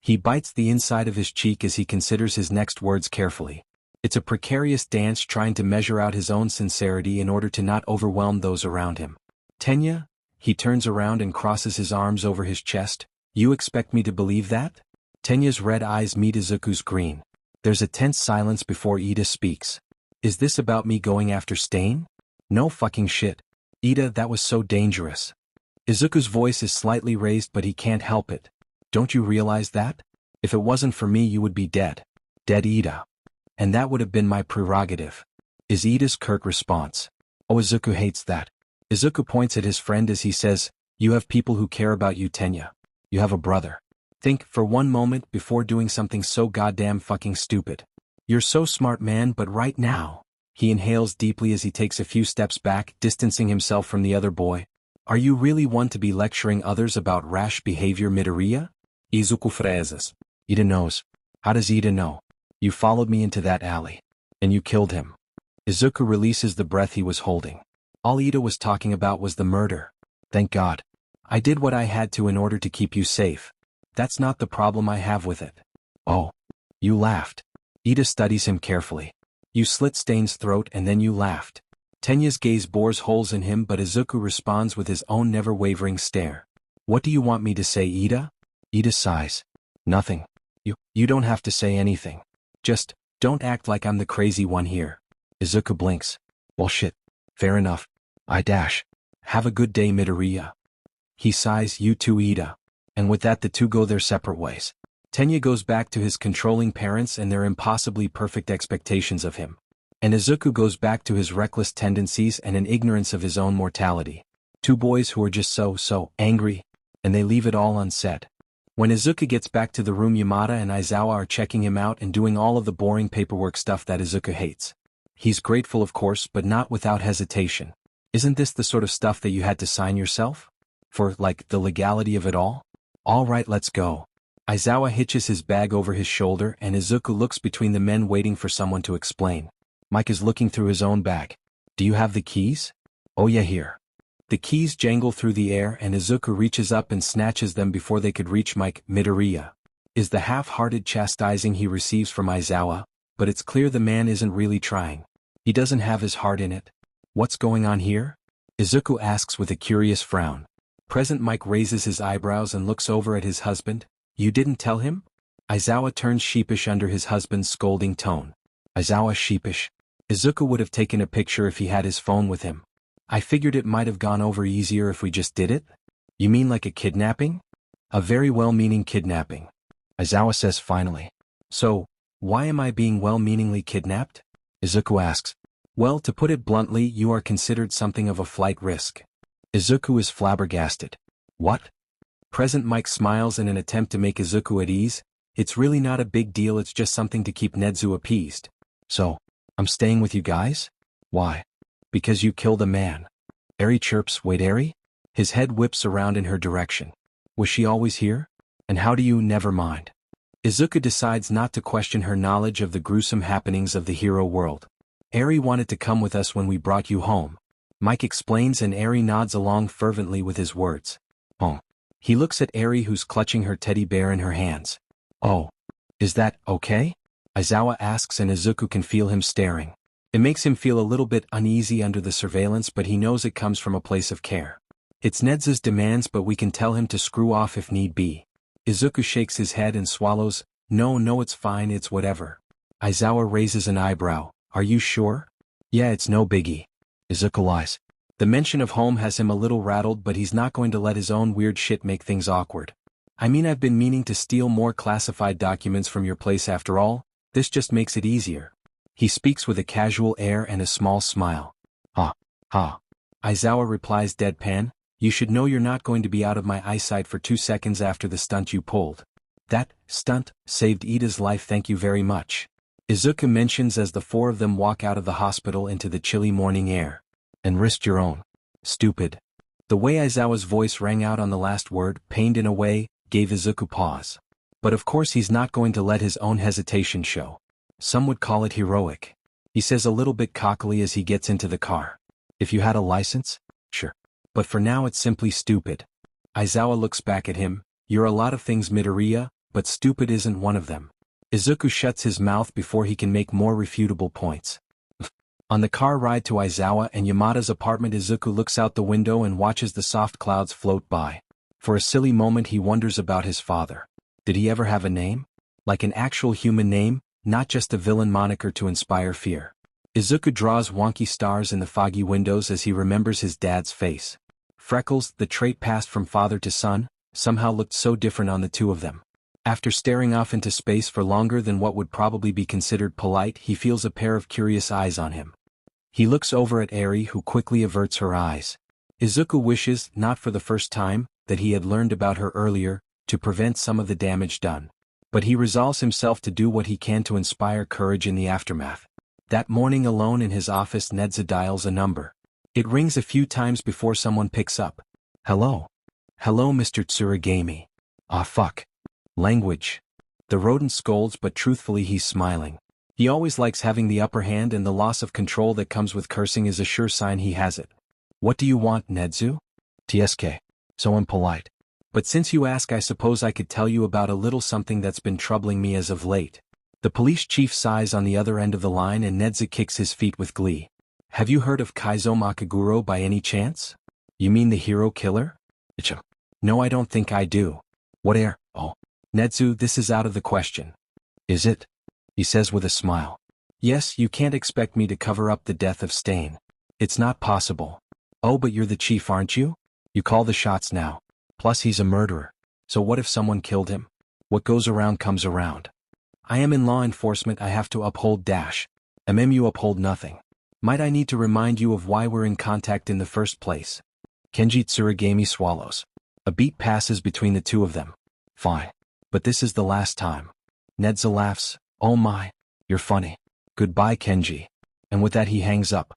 He bites the inside of his cheek as he considers his next words carefully. It's a precarious dance trying to measure out his own sincerity in order to not overwhelm those around him. Tenya? He turns around and crosses his arms over his chest. You expect me to believe that? Tenya's red eyes meet Izuku's green. There's a tense silence before Ida speaks. Is this about me going after Stain? No fucking shit. Ida, that was so dangerous. Izuku's voice is slightly raised but he can't help it. Don't you realize that? If it wasn't for me you would be dead. Dead, Ida. And that would have been my prerogative. Is Ida's curt response. Oh, Izuku hates that. Izuku points at his friend as he says, you have people who care about you, Tenya. You have a brother. Think for one moment before doing something so goddamn fucking stupid. You're so smart, man, but right now. He inhales deeply as he takes a few steps back, distancing himself from the other boy. Are you really one to be lecturing others about rash behavior, Midoriya? Izuku phrases. Ida knows. How does Ida know? You followed me into that alley. And you killed him. Izuku releases the breath he was holding. All Ida was talking about was the murder. Thank God. I did what I had to in order to keep you safe. That's not the problem I have with it. Oh. You laughed. Ida studies him carefully. You slit Stain's throat and then you laughed. Tenya's gaze bores holes in him but Izuku responds with his own never-wavering stare. What do you want me to say, Ida? Ida sighs. Nothing. You don't have to say anything. Just, don't act like I'm the crazy one here. Izuku blinks. Well shit. Fair enough. Have a good day, Midoriya. He sighs, you too, Ida. And with that the two go their separate ways. Tenya goes back to his controlling parents and their impossibly perfect expectations of him. And Izuku goes back to his reckless tendencies and an ignorance of his own mortality. Two boys who are just so angry, and they leave it all unsaid. When Izuku gets back to the room, Yamada and Aizawa are checking him out and doing all of the boring paperwork stuff that Izuku hates. He's grateful of course, but not without hesitation. Isn't this the sort of stuff that you had to sign yourself? For, like, the legality of it all? All right, let's go. Aizawa hitches his bag over his shoulder and Izuku looks between the men waiting for someone to explain. Mike is looking through his own bag. Do you have the keys? Oh yeah, here. The keys jangle through the air and Izuku reaches up and snatches them before they could reach Mike. Midoriya is the half-hearted chastising he receives from Aizawa, but it's clear the man isn't really trying. He doesn't have his heart in it. What's going on here? Izuku asks with a curious frown. Present Mike raises his eyebrows and looks over at his husband. You didn't tell him? Aizawa turns sheepish under his husband's scolding tone. Aizawa sheepish. Izuku would have taken a picture if he had his phone with him. I figured it might have gone over easier if we just did it. You mean like a kidnapping? A very well-meaning kidnapping. Aizawa says finally. So, why am I being well-meaningly kidnapped? Izuku asks. Well, to put it bluntly, you are considered something of a flight risk. Izuku is flabbergasted. What? Present Mike smiles in an attempt to make Izuku at ease. It's really not a big deal, it's just something to keep Nezu appeased. So, I'm staying with you guys? Why? Because you killed a man. Eri chirps, wait, Eri? His head whips around in her direction. Was she always here? And how do you never mind? Izuku decides not to question her knowledge of the gruesome happenings of the hero world. Eri wanted to come with us when we brought you home. Mike explains and Eri nods along fervently with his words. Oh. He looks at Eri who's clutching her teddy bear in her hands. Oh. Is that okay? Aizawa asks and Izuku can feel him staring. It makes him feel a little bit uneasy under the surveillance but he knows it comes from a place of care. It's Nezu's demands but we can tell him to screw off if need be. Izuku shakes his head and swallows. No, it's fine, it's whatever. Aizawa raises an eyebrow. Are you sure? Yeah, it's no biggie. Izuku lies. The mention of home has him a little rattled, but he's not going to let his own weird shit make things awkward. I mean, I've been meaning to steal more classified documents from your place after all. This just makes it easier. He speaks with a casual air and a small smile. Ha. Aizawa replies deadpan, you should know you're not going to be out of my eyesight for 2 seconds after the stunt you pulled. That stunt saved Ida's life, thank you very much. Izuku mentions as the four of them walk out of the hospital into the chilly morning air. And risked your own. Stupid. The way Aizawa's voice rang out on the last word, pained in a way, gave Izuku pause. But of course he's not going to let his own hesitation show. Some would call it heroic. He says a little bit cockily as he gets into the car. If you had a license? Sure. But for now it's simply stupid. Aizawa looks back at him. You're a lot of things, Midoriya, but stupid isn't one of them. Izuku shuts his mouth before he can make more refutable points. On the car ride to Aizawa and Yamada's apartment, Izuku looks out the window and watches the soft clouds float by. For a silly moment he wonders about his father. Did he ever have a name? Like an actual human name, not just a villain moniker to inspire fear. Izuku draws wonky stars in the foggy windows as he remembers his dad's face. Freckles, the trait passed from father to son, somehow looked so different on the two of them. After staring off into space for longer than what would probably be considered polite, he feels a pair of curious eyes on him. He looks over at Eri, who quickly averts her eyes. Izuku wishes, not for the first time, that he had learned about her earlier, to prevent some of the damage done. But he resolves himself to do what he can to inspire courage in the aftermath. That morning alone in his office, Nedza dials a number. It rings a few times before someone picks up. Hello? Hello, Mr. Tsurigami. Ah, fuck. Language. The rodent scolds, but truthfully he's smiling. He always likes having the upper hand, and the loss of control that comes with cursing is a sure sign he has it. What do you want, Nedzu? TSK. So impolite. But since you ask, I suppose I could tell you about a little something that's been troubling me as of late. The police chief sighs on the other end of the line, and Nedza kicks his feet with glee. Have you heard of Kaizo Makaguro by any chance? You mean the hero killer? No, I don't think I do. What air? Oh. Nedzu, this is out of the question. Is it? He says with a smile. Yes, you can't expect me to cover up the death of Stain. It's not possible. Oh, but you're the chief, aren't you? You call the shots now. Plus he's a murderer. So what if someone killed him? What goes around comes around. I am in law enforcement, I have to uphold dash. You uphold nothing. Might I need to remind you of why we're in contact in the first place? Kenji Tsurigami swallows. A beat passes between the two of them. Fine. But this is the last time. Nedza laughs. Oh my. You're funny. Goodbye, Kenji. And with that he hangs up.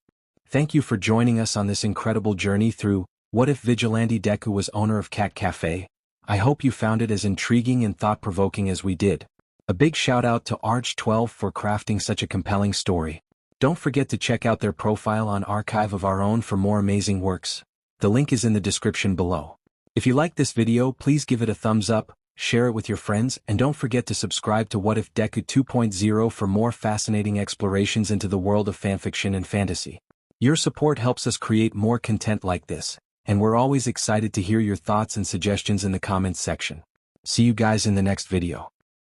Thank you for joining us on this incredible journey through What If Vigilante Deku Was Owner of Cat Cafe. I hope you found it as intriguing and thought-provoking as we did. A big shout out to Arch12 for crafting such a compelling story. Don't forget to check out their profile on Archive of Our Own for more amazing works. The link is in the description below. If you liked this video, please give it a thumbs up, share it with your friends, and don't forget to subscribe to What If Deku 2.0 for more fascinating explorations into the world of fanfiction and fantasy. Your support helps us create more content like this, and we're always excited to hear your thoughts and suggestions in the comments section. See you guys in the next video.